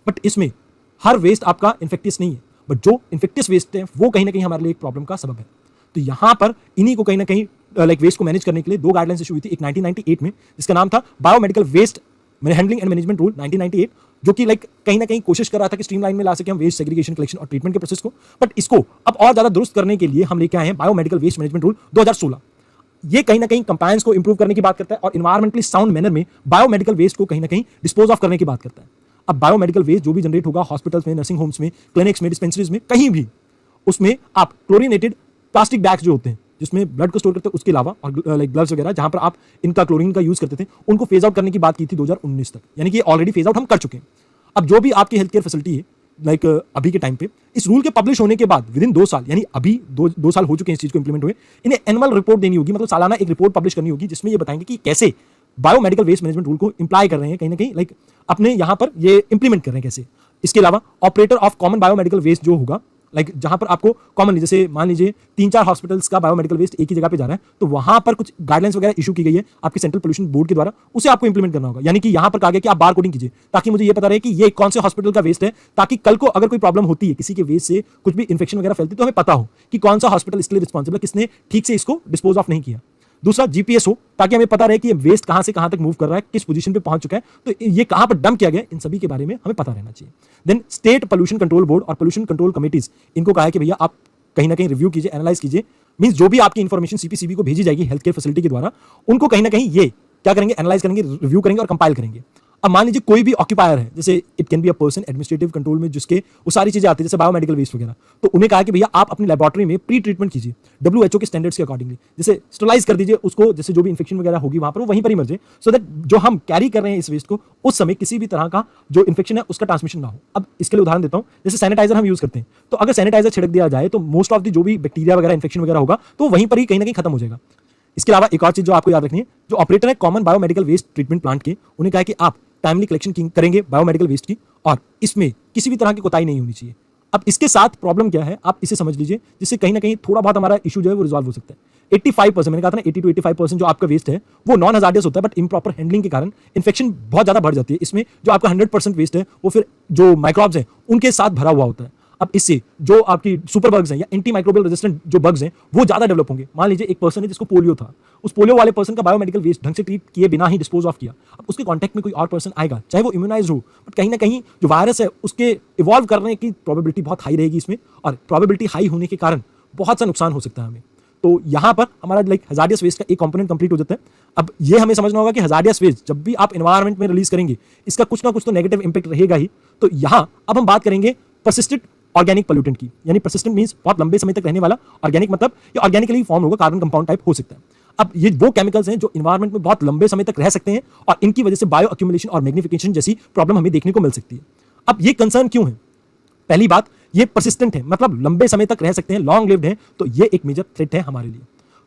But इसमें हर वेस्ट आपका इन्फेक्टियस नहीं है, बट जो इन्फेक्टियस वेस्ट है वो कहीं ना कहीं हमारे लिए एक प्रॉब्लम का सबब है। तो यहां पर इन्हीं को कहीं ना कहीं लाइक वेस्ट को मैनेज करने के लिए 2 गाइडलाइंस इशू हुई थी। एक 1998 में, जिसका नाम था biomedical waste handling and management rule 1998, जो कि लाइक कहीं ना कहीं कोशिश कर रहा था कि स्ट्रीमलाइन में ला सके हम वेस्ट सेग्रीगेशन, कलेक्शन और ट्रीटमेंट के प्रोसेस को। बट इसको अब और ज्यादा दुरुस्त करने के लिए हम लेके आए हैं बायोमेडिकल वेस्ट मैनेजमेंट रूल 2016। ये कहीं ना कहीं कंप्लायंस को इंप्रूव करने की बात करता है और इन्वायरमेंटली साउंड मैनर में बायोमेडिकल वेस्ट को कहीं ना कहीं डिस्पोज ऑफ करने की बात करता है। अब बायोमेडिकल वेस्ट जो भी जनरेट होगा हॉस्पिटल्स में, नर्सिंग होम्स में, क्लिनिक्स में, डिस्पेंसरीज में, कहीं भी, उसमें आप क्लोरीनेटेड प्लास्टिक बैग्स जो होते हैं जिसमें ब्लड को स्टोर करते हैं, उसके अलावा और लाइक ग्लव्स वगैरह जहां पर आप इनका क्लोरीन का यूज करते थे, उनको फेज आउट करने की बात की थी 2019 तक। यानी कि ऑलरेडी फेज आउट हम कर चुके हैं। अब जो भी आपकी हेल्थ केयर फैसिलिटी है लाइक अभी के टाइम पे इस रूल के पब्लिश होने के बाद विद इन 2 साल, यानी अभी दो साल हो चुके हैं इस चीज को इंप्लीमेंट हुए, इन्हें एनुअल रिपोर्ट देनी होगी, मतलब सालाना एक रिपोर्ट पब्लिश करनी होगी जिसमें ये बताएंगे कि कैसे बायोमेडिकल वेस्ट मैनेजमेंट रूल को इंप्लाई कर रहे हैं, कहीं ना कहीं लाइक अपने यहां पर ये इंप्लीमेंट कर रहे हैं कैसे। इसके अलावा operator of common biomedical waste जो होगा, लाइक जहां पर आपको कॉमनली, जैसे मान लीजिए 3-4 हॉस्पिटल्स का बायोमेडिकल वेस्ट एक ही जगह पे जा रहा है, तो वहां पर कुछ गाइडलाइंस वगैरह इशू की गई है आपके सेंट्रल पोल्यूशन बोर्ड के द्वारा, उसे आपको इंप्लीमेंट करना होगा। यानी कि यहां पर कहा गया कि आप बार कोडिंग कीजिए ताकि मुझे ये पता रहे कि ये कौन से हॉस्पिटल का वेस्ट है, ताकि कल को अगर कोई प्रॉब्लम होती है, किसी के वेस्ट से कुछ भी इन्फेक्शन वगैरह फैलती है, तो हमें पता हो कि कौन सा हॉस्पिटल इसके लिए रिस्पॉन्सिबल है, किसने ठीक से इसको डिस्पोज ऑफ नहीं किया। दूसरा जीपीएस हो, ताकि हमें पता रहे कि ये वेस्ट कहां से कहां तक मूव कर रहा है, किस पोजीशन पे पहुंच चुका है, तो ये कहां पर डंप किया गया, इन सभी के बारे में हमें पता रहना चाहिए। Then state pollution control board और पोल्यूशन कंट्रोल कमिटीज, इनको कहा है कि भैया आप कहीं ना कहीं रिव्यू कीजिए, एनालाइज कीजिए। मींस जो भी आपकी इंफॉर्मेशन सीपीसीबी को भेजी जाएगी हेल्थ केयर फैसिलिटी के द्वारा, उनको कहीं ना कहीं ये क्या करेंगे, एनालाइज करेंगे, रिव्यू करेंगे और कंपाइल करेंगे। अब मान लीजिए कोई भी ऑक्यूपायर है, जैसे it can be a person administrative control में जिसके वो सारी चीजें आती है, जैसे बायोमेडिकल वेस्ट वगैरह, तो उन्हें कहा कि भैया आप अपनी लेबोरेटरी में प्री ट्रीटमेंट कीजिए WHO के स्टैंडर्ड्स के अकॉर्डिंगली, जैसे स्टरलाइज कर दीजिए उसको, जैसे जो भी इन्फेक्शन वगैरह होगी वहां पर वो वहीं पर ही मर जाए, सो दैट जो हम कैरी कर रहे हैं इस वेस्ट को, उस समय किसी भी तरह का जो इन्फेक्शन है उसका ट्रांसमिशन ना हो। अब इसके लिए उदाहरण देता हूं, जैसे सैनिटाइजर हम यूज करते हैं, तो अगर सैनिटाइजर छिड़क दिया जाए तो मोस्ट ऑफ द जो भी बैक्टीरिया वगैरह इन्फेक्शन वगैरह होगा तो वहीं पर ही कहीं ना कहीं खत्म हो जाएगा। इसके अलावा एक और चीज जो आपको याद रखनी है, जो ऑपरेटर है common biomedical waste treatment plant के, उन्हें कहा है कि आप टाइमली कलेक्शन करेंगे बायोमेडिकल वेस्ट की और इसमें किसी भी तरह की कोताही नहीं होनी चाहिए। अब इसके साथ प्रॉब्लम क्या है आप इसे समझ लीजिए, जिससे कहीं ना कहीं थोड़ा बहुत हमारा इशू जो है वो रिजॉल्व हो सकता है। 85%, मैंने कहा था ना 80 to 85% जो आपका वेस्ट है वो नॉन हजार्डियस होता है, बट इम्प्रॉपर हैंडलिंग के कारण इन्फेक्शन बहुत ज्यादा बढ़ जाती है। इसमें जो आपका 100% वेस्ट है वो फिर जो माइक्रोब्स हैं उनके साथ भरा हुआ होता है। अब इससे जो आपकी सुपर बग्स हैं या एंटी माइक्रोबियल रेजिस्टेंट जो बग्स हैं वो ज्यादा डेवलप होंगे। मान लीजिए एक पर्सन है जिसको पोलियो था, उस पोलियो वाले पर्सन का बायोमेडिकल वेस्ट ढंग से ट्रीट किए बिना ही डिस्पोज ऑफ किया, अब उसके कॉन्टैक्ट में कोई और पर्सन आएगा, चाहे वो इम्यूनाइज हो, बट कहीं ना कहीं जो वायरस है उसके इवॉल्व करने की प्रोबेबिलिटी बहुत हाई रहेगी इसमें, और प्रोबेबिलिटी हाई होने के कारण बहुत सा नुकसान हो सकता है हमें। तो यहाँ पर हमारा लाइक हजार्डियस वेस्ट का एक कंपोनेंट कंप्लीट हो जाता है। अब ये हमें समझना होगा कि हजार्डियस वेस्ट जब भी आप एनवायरनमेंट में रिलीज करेंगे इसका कुछ ना कुछ तो नेगेटिव इंपैक्ट रहेगा ही। तो यहाँ अब हम बात करेंगे परसिस्टेंट ऑर्गेनिक पोल्यूटेंट की, यानी परसिस्टेंट मींस बहुत लंबे समय तक रहने वाला, ऑर्गेनिक मतलब ये ऑर्गेनिकली फॉर्म होगा, कार्बन कंपाउंड टाइप हो सकता है। अब ये वो केमिकल्स हैं जो एनवायरनमेंट में बहुत लंबे समय तक रह सकते हैं और इनकी वजह से बायो अक्यूमुलेशन और मैग्निफिकेशन जैसी प्रॉब्लम हमें देखने को मिल सकती है। अब ये कंसर्न क्यों है? पहली बात, ये परसिस्टेंट है, मतलब लंबे समय तक रह सकते हैं, लॉन्ग लिव्ड है, तो ये एक मेजर थ्रेट है हमारे लिए।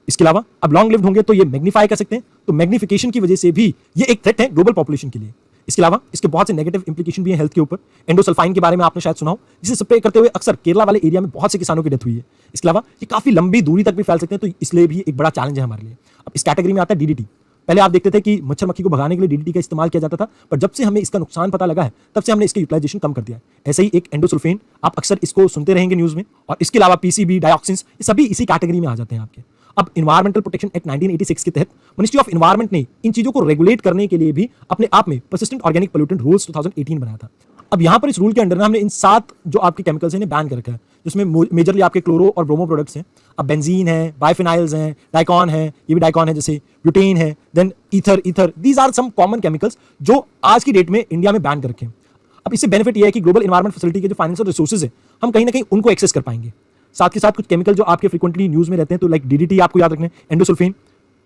इसके अलावा अब लॉन्ग लिव्ड होंगे तो ये मैग्नीफाई कर सकते हैं, तो मैग्निफिकेशन की वजह से भी ये एक थ्रेट है ग्लोबल पॉपुलेशन के लिए। इसके अलावा इसके बहुत से नेगेटिव इंप्लीकेशन भी हैं हेल्थ के ऊपर। एंडोसल्फाइन के बारे में आपने शायद सुना हो, जिसे स्प्रे करते हुए अक्सर केरला वाले एरिया में बहुत से किसानों की डेथ हुई है। इसके अलावा ये काफी लंबी दूरी तक भी फैल सकते हैं, तो इसलिए भी एक बड़ा चैलेंज है हमारे लिए। अब इस कैटेगरी में आता है डीडीटी। पहले आप देखते थे कि मच्छर मक्खी को भगाने के लिए डीडीटी का इस्तेमाल किया जाता था, पर जब से हमें इसका नुकसान पता लगा है तब से हमने इसका यूटिलाइजेशन कम कर दिया है। ऐसे ही एक एंडोसल्फेन, आप अक्सर इसको सुनते रहेंगे न्यूज में, और इसके अलावा पीसीबी, डायऑक्सिन्स, ये सभी इसी कैटेगरी में आ जाते हैं आपके। अब इन्वायरमेंटल प्रोटेक्शन एक्ट 1986 के तहत मिनिस्ट्री ऑफ इन्वायरमेंट ने इन चीजों को रेगुलेट करने के लिए भी अपने आप में परसिस्टेंट ऑर्गेनिक पोल्यूटेंट रूल्स 2018 बनाया था। अब यहाँ पर इस रूल के अंडर हमने इन 7 जो आपके केमिकल्स हैं बैन कर रखा है, जिसमें मेजरली आपके क्लोरो और ब्रोमो प्रोडक्ट्स हैं। अब बेंजीन है, बाइफिनाइल्स हैं, डाइकॉन है, ये भी डाइकॉन है, जैसे ब्यूटेन है, then ether, these are some common chemicals जो आज की डेट में इंडिया में बैन कर रखे हैं। अब इससे बेनिफिट यह है कि ग्लोबल एनवायरमेंट फैसिलिटी के जो फाइनेंशियल रिसोर्सेज है हम कहीं ना कहीं उनको एक्सेस कर पाएंगे। साथ के साथ कुछ केमिकल जो आपके फ्रीक्वेंटली न्यूज में रहते हैं, तो लाइक डीडीटी आपको याद रखना है, एंडोसल्फेन,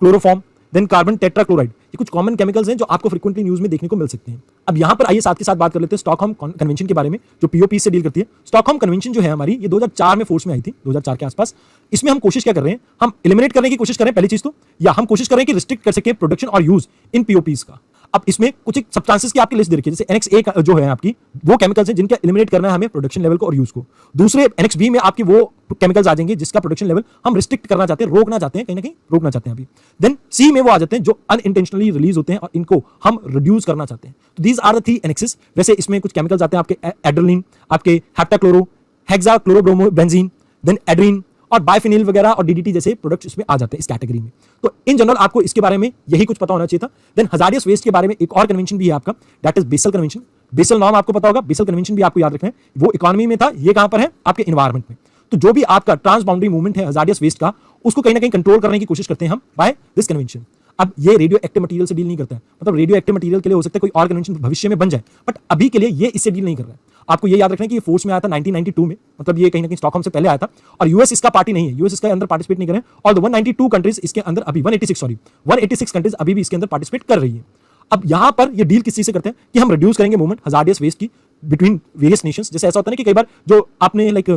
क्लोरोफॉर्म, देन कार्बन टेट्राक्लोराइड, ये कुछ कॉमन केमिकल्स हैं जो आपको फ्रीक्वेंटली न्यूज में देखने को मिल सकते हैं। अब यहाँ पर आइए साथ के साथ बात कर लेते हैं स्टॉकहोम कन्वेंशन के बारे में, जो पीओपी से डील करती है। स्टॉकहोम कन्वेंशन जो है हमारी, ये 2004 में फोर्स में आई थी, 2004 के आसपास। इसमें हम कोशिश क्या कर रहे हैं, हम एलिमिनेट करने की कोशिश कर रहे हैं पहली चीज तो, या हम कोशिश कर रहे हैं कि रिस्ट्रिक्ट कर सके प्रोडक्शन और यूज इन पीओपीज का। अब इसमें कुछ एक सब्सटेंसेस की आपकी लिस्ट दे रखी है, जैसे NX-A जो है आपकी, वो केमिकल्स हैं जिनका एलिमिनेट करना है हमें प्रोडक्शन लेवल को और यूज को। दूसरे NX-B में आपकी वो केमिकल्स आ जाएंगे जिसका प्रोडक्शन लेवल हम रिस्ट्रिक्ट करना चाहते हैं, रोकना चाहते हैं, कहीं ना कहीं रोकना चाहते हैं अभी। देन C में वो आ जाते हैं जो अनइंटेंशनली रिलीज होते हैं और इनको हम रिड्यूस करना चाहते हैं। तो दीज आर द 3 NXs। वैसे इसमें कुछ केमिकल्स आते हैं आपके एड्रेलिन, आपके हेप्टाक्लोरो, हेक्साक्लोरोब्रोमो बेंजीन, देन एड्रीन और बाइफिनिल वगैरह और डीडीटी जैसे प्रोडक्ट्स इसमें आ जाते हैं इस कैटेगरी में। तो इन जनरल आपको इसके बारे में यही कुछ पता होना चाहिए था। देन हजारियस वेस्ट के बारे में एक और कन्वेंशन भी है आपका, that is Basel convention. Basel norm आपको पता होगा, बेसल कन्वेंशन भी आपको याद रखना है, वो इकोनॉमी में था, ये कहां पर है आपके एनवायरमेंट में। तो जो भी आपका ट्रांसबाउंडरी मूवमेंट है हजार्डियस वेस्ट का, उसको कहीं ना कहीं कंट्रोल करने की कोशिश करते हैं हम बाय दिस कन्वेंशन। अब ये रेडियो एक्टिव मटेरियल से डील नहीं करता है, मतलब रेडियो एक्टिव मटेरियल के लिए हो सकता है कोई और कन्वेंशन भविष्य में बन जाए, बट अभी के लिए ये इससे डील नहीं कर रहा है। आपको ये याद रखना है कि ये फोर्स में आया था 1992 में, मतलब ये कहीं ना कहीं स्टॉकहोम से पहले आया था, और यूएस इसका पार्टी नहीं है, यूएस इसके अंदर पार्टिसिपेट नहीं कर रहे हैं, और 192 कंट्रीज इसके अंदर अभी 186 कंट्रीज अभी भी इसके अंदर पार्टिसिपेट कर रही है। अब यहां पर ये डील किस चीज से करते हैं कि हम रिड्यूस करेंगे मूवमेंट हजार्डियस वेस्ट की बिटवीन वेरियस नेशंस। जैसे ऐसा होता है ना कि कई बार जो आपने लाइक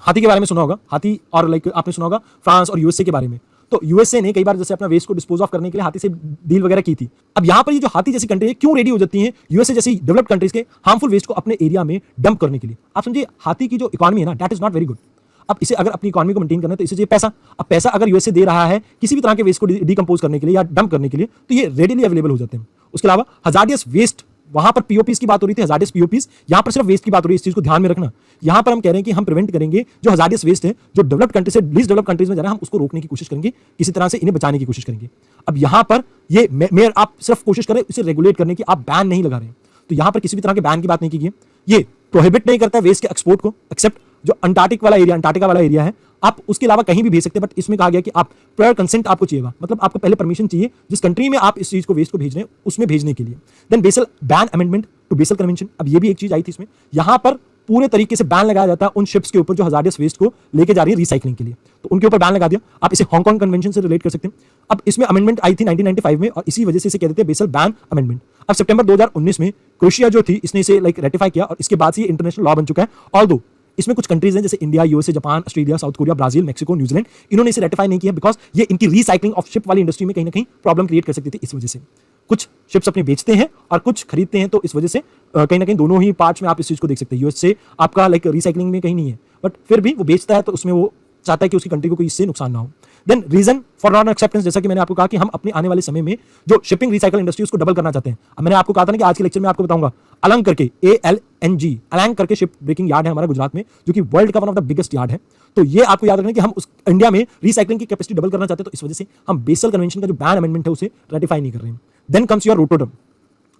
हाथी के बारे में सुना होगा, हाथी, और लाइक आपने सुना होगा फ्रांस और यूएसए के बारे में, तो यूएसए ने कई बार जैसे अपना वेस्ट को डिस्पोज ऑफ करने के लिए हाथी से डील वगैरह की थी। अब यहां पर ये जो हाथी जैसी कंट्री है क्यों रेडी हो जाती है यूएसए जैसी डेवलप्ड कंट्रीज के हार्मफुल वेस्ट को अपने एरिया में डंप करने के लिए? आप समझिए, हाथी की जो इकोनॉमी है ना, that is not very good. अब इसे अगर अपनी इकोनॉमी को मेंटेन करना है तो इसे चाहिए पैसा। अब पैसा अगर यूएसए दे रहा है किसी भी तरह के वेस्ट को डिकम्पोज करने के लिए या डंप करने के लिए, तो ये रेडिली अवेलेबल हो जाते हैं। उसके अलावा हजार्डियस वेस्ट, वहां पर पीओपीस की बात हो रही थी, हजार्डियस पीओपीस, यहां पर सिर्फ वेस्ट की बात हो रही है, इस चीज को ध्यान में रखना। यहां पर हम कह रहे हैं कि हम प्रिवेंट करेंगे जो हजार्डियस वेस्ट है, जो डेवलप्ड कंट्री से लीस्ट डेवलप्ड कंट्रीज में जा रहा है, हम उसको रोकने की कोशिश करेंगे, किसी तरह से इन्हें बचाने की कोशिश करेंगे। अब यहां पर ये मेयर आप सिर्फ कोशिश करें इसे रेगुलेट करने की, आप बैन नहीं लगा रहे हैं, तो यहां पर किसी भी तरह के बैन की बात नहीं की गई है। ये प्रोहिबिट नहीं करता है वेस्ट के एक्सपोर्ट को, एक्सेप्ट जो अंटार्कटिका वाला एरिया है, आप उसके अलावा कहीं भी भेज सकते हैं, बट इसमें कहा गया कि आप प्रायर कंसेंट आपको चाहिएगा, मतलब आपको पहले परमिशन चाहिए जिस कंट्री में आप इस चीज को वेस्ट को भेज रहे हैं उसमें भेजने के लिए। Then Basel ban amendment to Basel convention, अब ये भी एक चीज आई थी इसमें, यहां पर पूरे तरीके से बैन लगाया जाता है उन शिप्स के ऊपर जो हजार्डियस वेस्ट को लेके जा रही है रिसाइकलिंग के लिए, तो उनके ऊपर बैन लगा दिया। आप इसे हांगकांग कन्वेंशन से रिलेट कर सकते हैं। अब इसमें अमेंडमेंट आई थी 1995 में, और इसी वजह से इसे कहते थे बेसल बैन अमेंडमेंट। अब सितंबर 2019 में क्रोएशिया जो थी इसने इसे लाइक रेटिफाई किया, और इसके बाद से ये इंटरनेशनल लॉ बन चुका है। ऑल्दो इसमें कुछ कंट्रीज हैं जैसे India, USA, Japan, Australia, south Korea, Brazil, Mexico, New Zealand, इन्होंने इसे रेटिफाई नहीं किया बिकॉज ये इनकी रीसाइक्लिंग ऑफ शिप वाली इंडस्ट्री में कहीं ना कहीं प्रॉब्लम क्रिएट कर सकती थी। इस वजह से कुछ शिप्स अपने बेचते हैं और कुछ खरीदते हैं, तो इस वजह से कहीं ना कहीं दोनों ही पार्ट्स में आप इस चीज को देख सकते हैं। यूएसए आपका लाइक रीसाइक्लिंग में कहीं नहीं है, बट फिर भी वो बेचता है, तो उसमें वो चाहता है कि उसकी कंट्री को कोई इससे नुकसान ना हो। Then reason for non acceptance, जैसा कि मैंने आपको कहा कि हम अपने आने वाले समय में जो शिपिंग रिसाइकल इंडस्ट्री उसको डबल करना चाहते हैं। अब मैंने आपको कहा था ना कि आज के लेक्चर में आपको बताऊंगा अलंग करके, ALNG अलंग करके शिप ब्रेकिंग यार्ड है हमारा गुजरात में, जो कि वर्ल्ड का one of the biggest yard है। तो ये आपको याद रखना कि हम उस इंडिया में रिसाइकलिंग की कैपेसिटी डबल करना चाहते हैं, तो इस वजह से हम बेसल कन्वेंशन का जो बैन अमेंडमेंट है उसे रेटिफाई नहीं कर रहे हैं। Then comes your Rotterdam.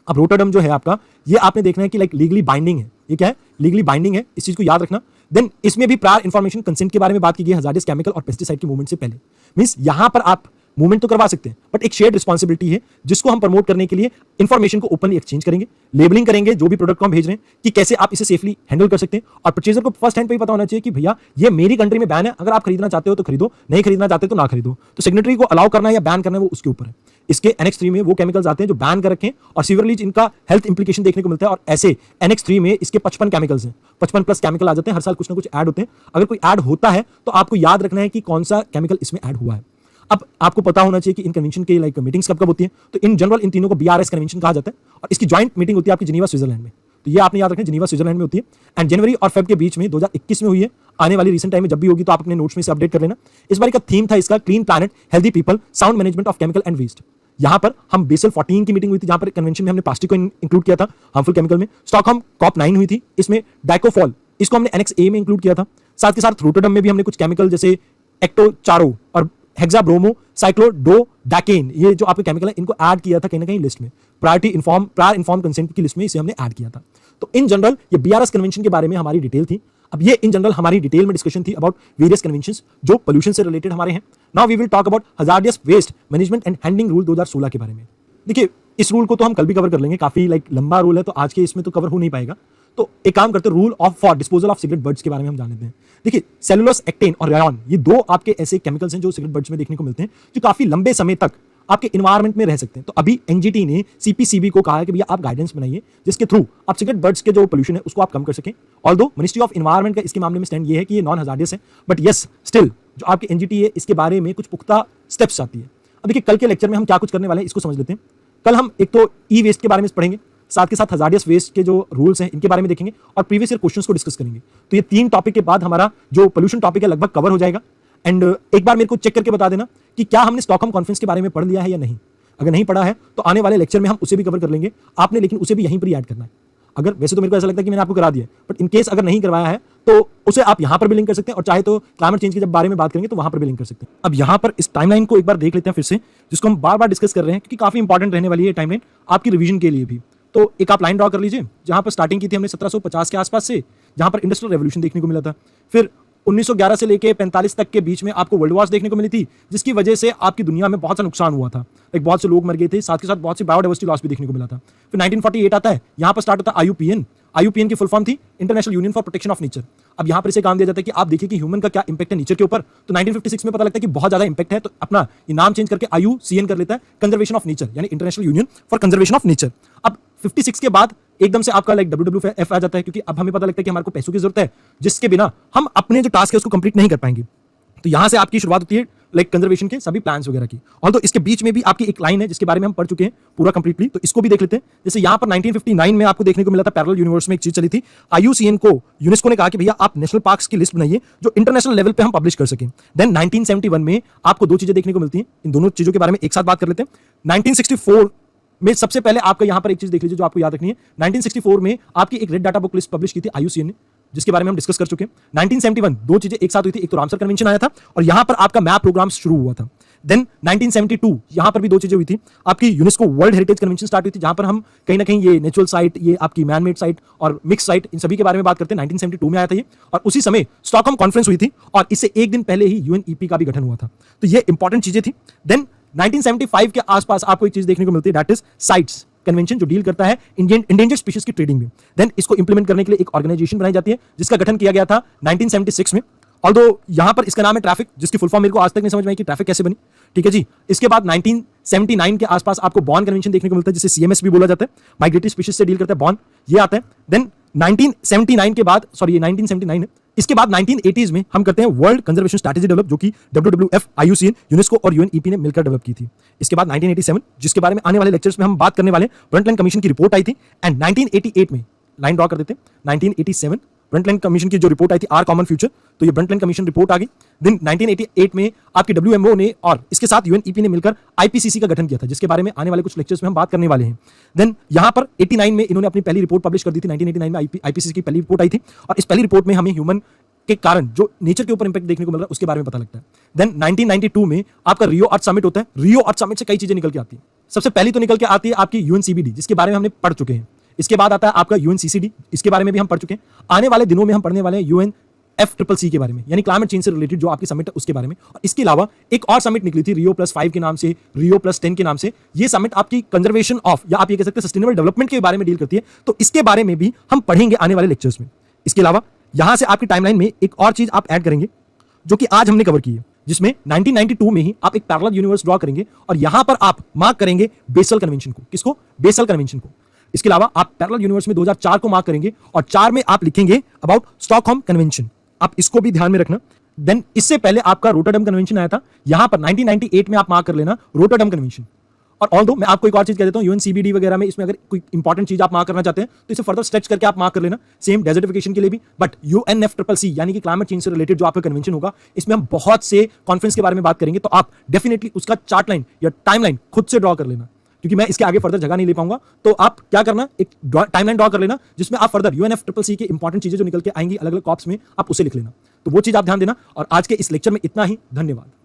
अब रोटरडम जो है आपका, ये आपने देखना है कि लाइक लीगली बाइंडिंग है। ये क्या है? लीगली बाइंडिंग है, इस चीज को याद रखना। देन इसमें भी प्रायर इंफॉर्मेशन कंसेंट के बारे में बात की गई है हजार्डियस केमिकल और पेस्टिसाइड की मूवमेंट से पहले। मींस यहां पर आप मूवमेंट तो करवा सकते हैं, बट एक शेयर्ड रिस्पांसिबिलिटी है जिसको हम प्रमोट करने के लिए इंफॉर्मेशन को ओपनली एक्सचेंज करेंगे, लेबलिंग करेंगे जो भी प्रोडक्ट को हम भेज रहे हैं कि कैसे आप इसे सेफली हैंडल कर सकते हैं, और परचेजर को फर्स्ट हैंड पे ही पता होना चाहिए कि भैया ये मेरी कंट्री में बैन है, अगर आप खरीदना चाहते हो तो खरीदो, नहीं खरीदना चाहते तो ना खरीदो। तो सिग्नेटरी को अलाउ करना है या बैन करना है वो उसके ऊपर है। इसके एनेक्स 3 में वो केमिकल्स आते हैं जो बैन कर रखे हैं, और सीवियरली इनका हेल्थ इंप्लीकेशन देखने को मिलता है, और ऐसे एनेक्स 3 में इसके 55 केमिकल्स हैं, 55 प्लस केमिकल आ जाते हैं, हर साल कुछ ना कुछ ऐड होते हैं। अगर कोई ऐड होता है तो आपको याद रखना है कि कौन सा केमिकल इसमें ऐड हुआ है। अब आपको पता होना चाहिए कि इन कन्वेंशन के लाइक मीटिंग्स कब कब होती है, तो इन जनरल इन तीनों को BRS कन्वेंशन कहा जाता है, और इसकी ज्वाइंट मीटिंग होती है आपकी जिनेवा स्विट्जरलैंड में। तो ये आपने याद रखना, जिनेवा स्विट्जरलैंड में होती है, एंड जनवरी और फेब के बीच में 2021 में हुई है। आने वाली रिसेंट टाइम में जब भी होगी तो आप अपने नोट्स में से अपडेट कर लेना। इस बार का थीम था इसका clean planet, healthy people, sound management of chemical and waste. यहां पर हम बेसल 14 की मीटिंग हुई थी, जहां पर कन्वेंशन में हमने प्लास्टिक को इंक्लूड किया था हार्मफुल केमिकल में। स्टॉकहोम COP9 हुई थी, इसमें डाइकोफॉल इसको हमने एनेक्स A में इंक्लूड किया था। साथ के साथ रोटरडम में भी हमने कुछ केमिकल जैसे एक्टोचारो और हेक्साब्रोमो साइक्लोडोडाकेन, ये जो आपके केमिकल है इनको ऐड किया था कहीं ना कहीं लिस्ट में, प्रायर इन्फॉर्म कंसेंट की लिस्ट में इसे हमने ऐड किया था। तो इन जनरल ये BRS कन्वेंशन के बारे में हमारी डिटेल थी। अब ये इन जनरल हमारी डिटेल में डिस्कशन थी अबाउट वेरियस कन्वेंशंस जो पोल्यूशन से रिलेटेड हमारे हैं। Now we will talk about hazardous waste management and handling rule 2016 के बारे में। देखिए, इस रूल को तो हम कल भी कवर कर लेंगे, काफी लाइक लंबा रूल है, तो आज के इसमें तो कवर हो नहीं पाएगा। तो एक काम करते हैं, rule of for disposal of cigarette birds के बारे में हम जान लेते हैं। देखिए, सेलुलोस, एक्टेन और रेयन, ये दो आपके ऐसे केमिकल्स हैं जो सिगरेट बर्ड्स में देखने को मिलते हैं, जो काफी लंबे समय तक आपके इन्वायरमेंट में रह सकते हैं। तो अभी NGT ने CPCB को कहा है कि भैया आप गाइडेंस बनाइए जिसके थ्रू आप सिगरेट बर्ड्स के जो पोल्यूशन है उसको आप कम कर सकें। ऑल्दो मिनिस्ट्री ऑफ इन्वायरमेंट का इसके मामले में स्टैंड ये है कि ये नॉन हजार्डियस है, बट यस स्टिल जो आपके NGT है इसके बारे में कुछ पुख्ता स्टेप्स आती है। अब देखिए, कल के लेक्चर में हम क्या कुछ करने वाले हैं इसको समझ लेते हैं। कल हम एक तो ई वेस्ट के बारे में पढ़ेंगे, साथ के साथ हजार्डियस वेस्ट के जो रूल्स हैं इनके बारे में देखेंगे, और प्रीवियस ईयर क्वेश्चंस को डिस्कस करेंगे। तो ये 3 टॉपिक के बाद हमारा जो पोल्यूशन टॉपिक है लगभग कवर हो जाएगा। एंड एक बार मेरे को चेक करके बता देना कि क्या हमने स्टॉकहोम कॉन्फ्रेंस के बारे में पढ़ लिया है या नहीं। अगर नहीं पढ़ा है तो आने वाले लेक्चर में हम उसे भी कवर कर लेंगे, आपने लेकिन उसे भी यहीं पर ऐड करना है। अगर वैसे तो मेरे को ऐसा लगता है कि मैंने आपको करा दिया है, बट इन केस अगर नहीं करवाया है तो उसे आप यहां पर भी लिंक कर सकते हैं, और चाहे तो क्लाइमेट चेंज के जब बारे में बात करेंगे तो वहां पर भी लिंक कर सकते हैं। अब यहां पर इस टाइमलाइन को एक बार देख लेते हैं फिर से, जिसको हम बार बार डिस्कस कर रहे हैं, क्योंकि काफी इंपॉर्टेंट रहने वाली है टाइमलाइन आपकी रिवीजन के लिए भी। तो एक आप लाइन ड्रॉ कर लीजिए, जहां पर स्टार्टिंग की थी हमने 1750 के आसपास से, जहां पर इंडस्ट्रियल रेवोल्यूशन देखने को मिला था। फिर 1911 से लेके 45 तक के बीच में आपको वर्ल्ड वॉर्स देखने को मिली थी, जिसकी वजह से आपकी दुनिया में बहुत सा नुकसान हुआ था। एक बहुत से लोग मर गए थे, साथ के साथ बहुत सी बायोडाइवर्सिटी लॉस भी देखने को मिला था। फिर 1948 आता है, यहां पर स्टार्ट होता है IUPN। IUPN की फुल फॉर्म थी international union for protection of nature. अब यहां पर इसे काम दिया जाता है कि आप देखिए कि ह्यूमन का क्या इंपैक्ट है नेचर के ऊपर। तो 1956 में पता लगता है कि बहुत ज्यादा इंपैक्ट है, तो अपना ये नाम चेंज करके IUCN कर लेता है, कंजर्वेशन ऑफ नेचर, यानी international union for conservation of nature. अब 56 के बाद एकदम से आपका लाइक WWF आ जाता है, क्योंकि अब हमें पता लगता है कि हमारे को पैसों की जरूरत है, जिसके बिना हम अपने जो टास्क है उसको कंप्लीट नहीं कर पाएंगे। तो यहां से आपकी शुरुआत होती है लाइक कंजर्वेशन के सभी प्लान्स वगैरह की। और तो इसके बीच में भी आपकी एक लाइन है जिसके बारे में हम पढ़ चुके हैं पूरा कंप्लीटली, तो इसको भी देख लेते हैं। जैसे यहां पर 1959 में आपको देखने को मिला था, पैरेलल यूनिवर्स में एक चीज चली थी। IUCN को यूनेस्को ने कहा कि भैया आप नेशनल पार्क्स की लिस्ट बनाइए जो इंटरनेशनल लेवल पे हम पब्लिश कर सकें। देन 1971 में आपको दो चीजें देखने को मिलती हैं, इन दोनों चीजों के बारे में एक साथ बात कर लेते हैं। 1964 में सबसे पहले आपका यहां पर एक चीज देख लीजिए जो आपको याद रखनी है। 1964 में आपकी एक red data book list publish की थी IUCN ने, जिसके बारे में हम डिस्कस कर चुके हैं। 1971 दो चीजें एक साथ हुई थी, एक तो रामसर कन्वेंशन आया था और यहां पर आपका मैप प्रोग्राम शुरू हुआ था। देन 1972 यहां पर भी दो चीजें हुई थी, आपकी UNESCO world heritage convention start हुई थी, जहां पर हम कहीं ना कहीं ये नेचुरल साइट, ये आपकी मैन मेड साइट और मिक्स साइट, इन सभी के बारे में बात करते हैं। 1972 में आया था ये, और उसी समय स्टॉकहोम कॉन्फ्रेंस हुई थी और इससे एक दिन पहले ही UNEP का भी गठन हुआ था। तो ये इंपॉर्टेंट चीजें थी। देन 1975 के आसपास आपको एक चीज देखने को मिलती है, दैट इज साइट्स कन्वेंशन, जो डील करता है इंडेंजर्ड स्पीशीज की ट्रेडिंग में। देन इसको इंप्लीमेंट करने के लिए एक ऑर्गेनाइजेशन बनाई जाती है जिसका गठन किया गया था 1976 में। ऑल्दो यहां पर इसका नाम है ट्रैफिक, जिसकी फुल फॉर्म मेरे को आज तक नहीं समझ में आई कि ट्रैफिक कैसे बनी। ठीक है जी। इसके बाद 1979 के आसपास आपको बॉर्न कन्वेंशन देखने को मिलता है, जिसे CMS भी बोला जाता है, माइग्रेटरी स्पीशीज से डील करता है बॉर्न, ये आता है। देन 1979 के बाद, सॉरी ये 1979 है, इसके बाद 1980s में हम करते हैं वर्ल्ड कंजर्वेशन स्ट्रैटेजी डेवलप, जो कि WWF, IUCN, यूनेस्को और UNEP ने मिलकर डेवलप की थी। इसके बाद 1987, जिसके बारे में आने वाले लेक्चर्स में हम बात करने वाले, फ्रंटलाइन कमीशन की रिपोर्ट आई थी। एंड 1988 में लाइन ड्रॉ कर देते हैं, 1987 फ्रंटलाइन कमीशन की जो रिपोर्ट आई थी, आर कॉमन फ्यूचर, तो ये फ्रंटलाइन कमीशन रिपोर्ट आ गई। देन 1988 में आपकी WMO ने और इसके साथ UNEP ने मिलकर IPCC का गठन किया था, जिसके बारे में आने वाले कुछ लेक्चर्स में हम बात करने वाले हैं। देन यहां पर 89 में इन्होंने अपनी पहली रिपोर्ट पब्लिश कर दी थी। 1989 में IPCC की पहली रिपोर्ट आई थी, और इस पहली रिपोर्ट में हमें ह्यूमन के कारण जो नेचर के ऊपर इंपैक्ट देखने को मिल रहा है उसके बारे में पता लगता है। देन 1992 में आपका रियो अर्थ समिट होता है। रियो अर्थ समिट से कई चीजें निकल के आती है। सबसे पहली तो निकल के आती है आपकी UNCBD, जिसके बारे में हमने पढ़ चुके हैं। इसके बाद आता है आपका UNCCD, इसके बारे में भी हम पढ़ चुके हैं। आने वाले दिनों में हम पढ़ने वाले हैं UNFCCC के बारे में, यानी क्लाइमेट चेंज से रिलेटेड जो आपकी समिट है उसके बारे में। और इसके अलावा एक और समिट निकली थी Rio+5 के नाम से, Rio+10 के नाम से। ये समिट आपकी कंजर्वेशन ऑफ, या आप ये कह सकते हैं सस्टेनेबल डेवलपमेंट के बारे में डील करती है, तो इसके बारे में भी हम पढ़ेंगे आने वाले लेक्चर्स में। इसके अलावा यहां से आपकी टाइमलाइन में एक और चीज आप ऐड करेंगे जो कि आज हमने कवर की है, जिसमें 1992 में ही आप एक पैरेलल यूनिवर्स ड्रॉ करेंगे और यहां पर आप मार्क करेंगे बेसल कन्वेंशन को। किसको? बेसल कन्वेंशन को। इसके अलावा आप पैरेलल यूनिवर्स में 2004 को मार्क करेंगे और 4 में आप लिखेंगे अबाउट स्टॉकहोम कन्वेंशन। आप इसको भी ध्यान में रखना। देन इससे पहले आपका रोटरडम कन्वेंशन आया था, यहां पर 1998 में आप मार्क कर लेना रोटरडम कन्वेंशन। और ऑल्दो मैं आपको एक और चीज कह देता हूं, UNCBD वगैरह में इसमें अगर कोई इंपॉर्टेंट चीज आप मार्क करना चाहते हैं तो इसे फर्दर स्ट्रेच करके आप मार्क कर लेना, सेम डेजर्टिफिकेशन के लिए भी। बट UNFCCC यानी कि क्लाइमेट चेंज से रिलेटेड जो आपका कन्वेंशन होगा, इसमें हम बहुत से कॉन्फ्रेंस के बारे में बात करेंगे, तो आप डेफिनेटली उसका चार्ट लाइन या टाइमलाइन खुद से ड्रॉ कर लेना, क्योंकि मैं इसके आगे फर्दर जगह नहीं ले पाऊंगा। तो आप क्या करना, एक टाइमलाइन ड्रॉ कर लेना जिसमें आप फर्दर UNFCCC के इंपॉर्टेंट चीजें जो निकल के आएंगी अलग अलग कॉप्स में, आप उसे लिख लेना। तो वो चीज आप ध्यान देना। और आज के इस लेक्चर में इतना ही। धन्यवाद।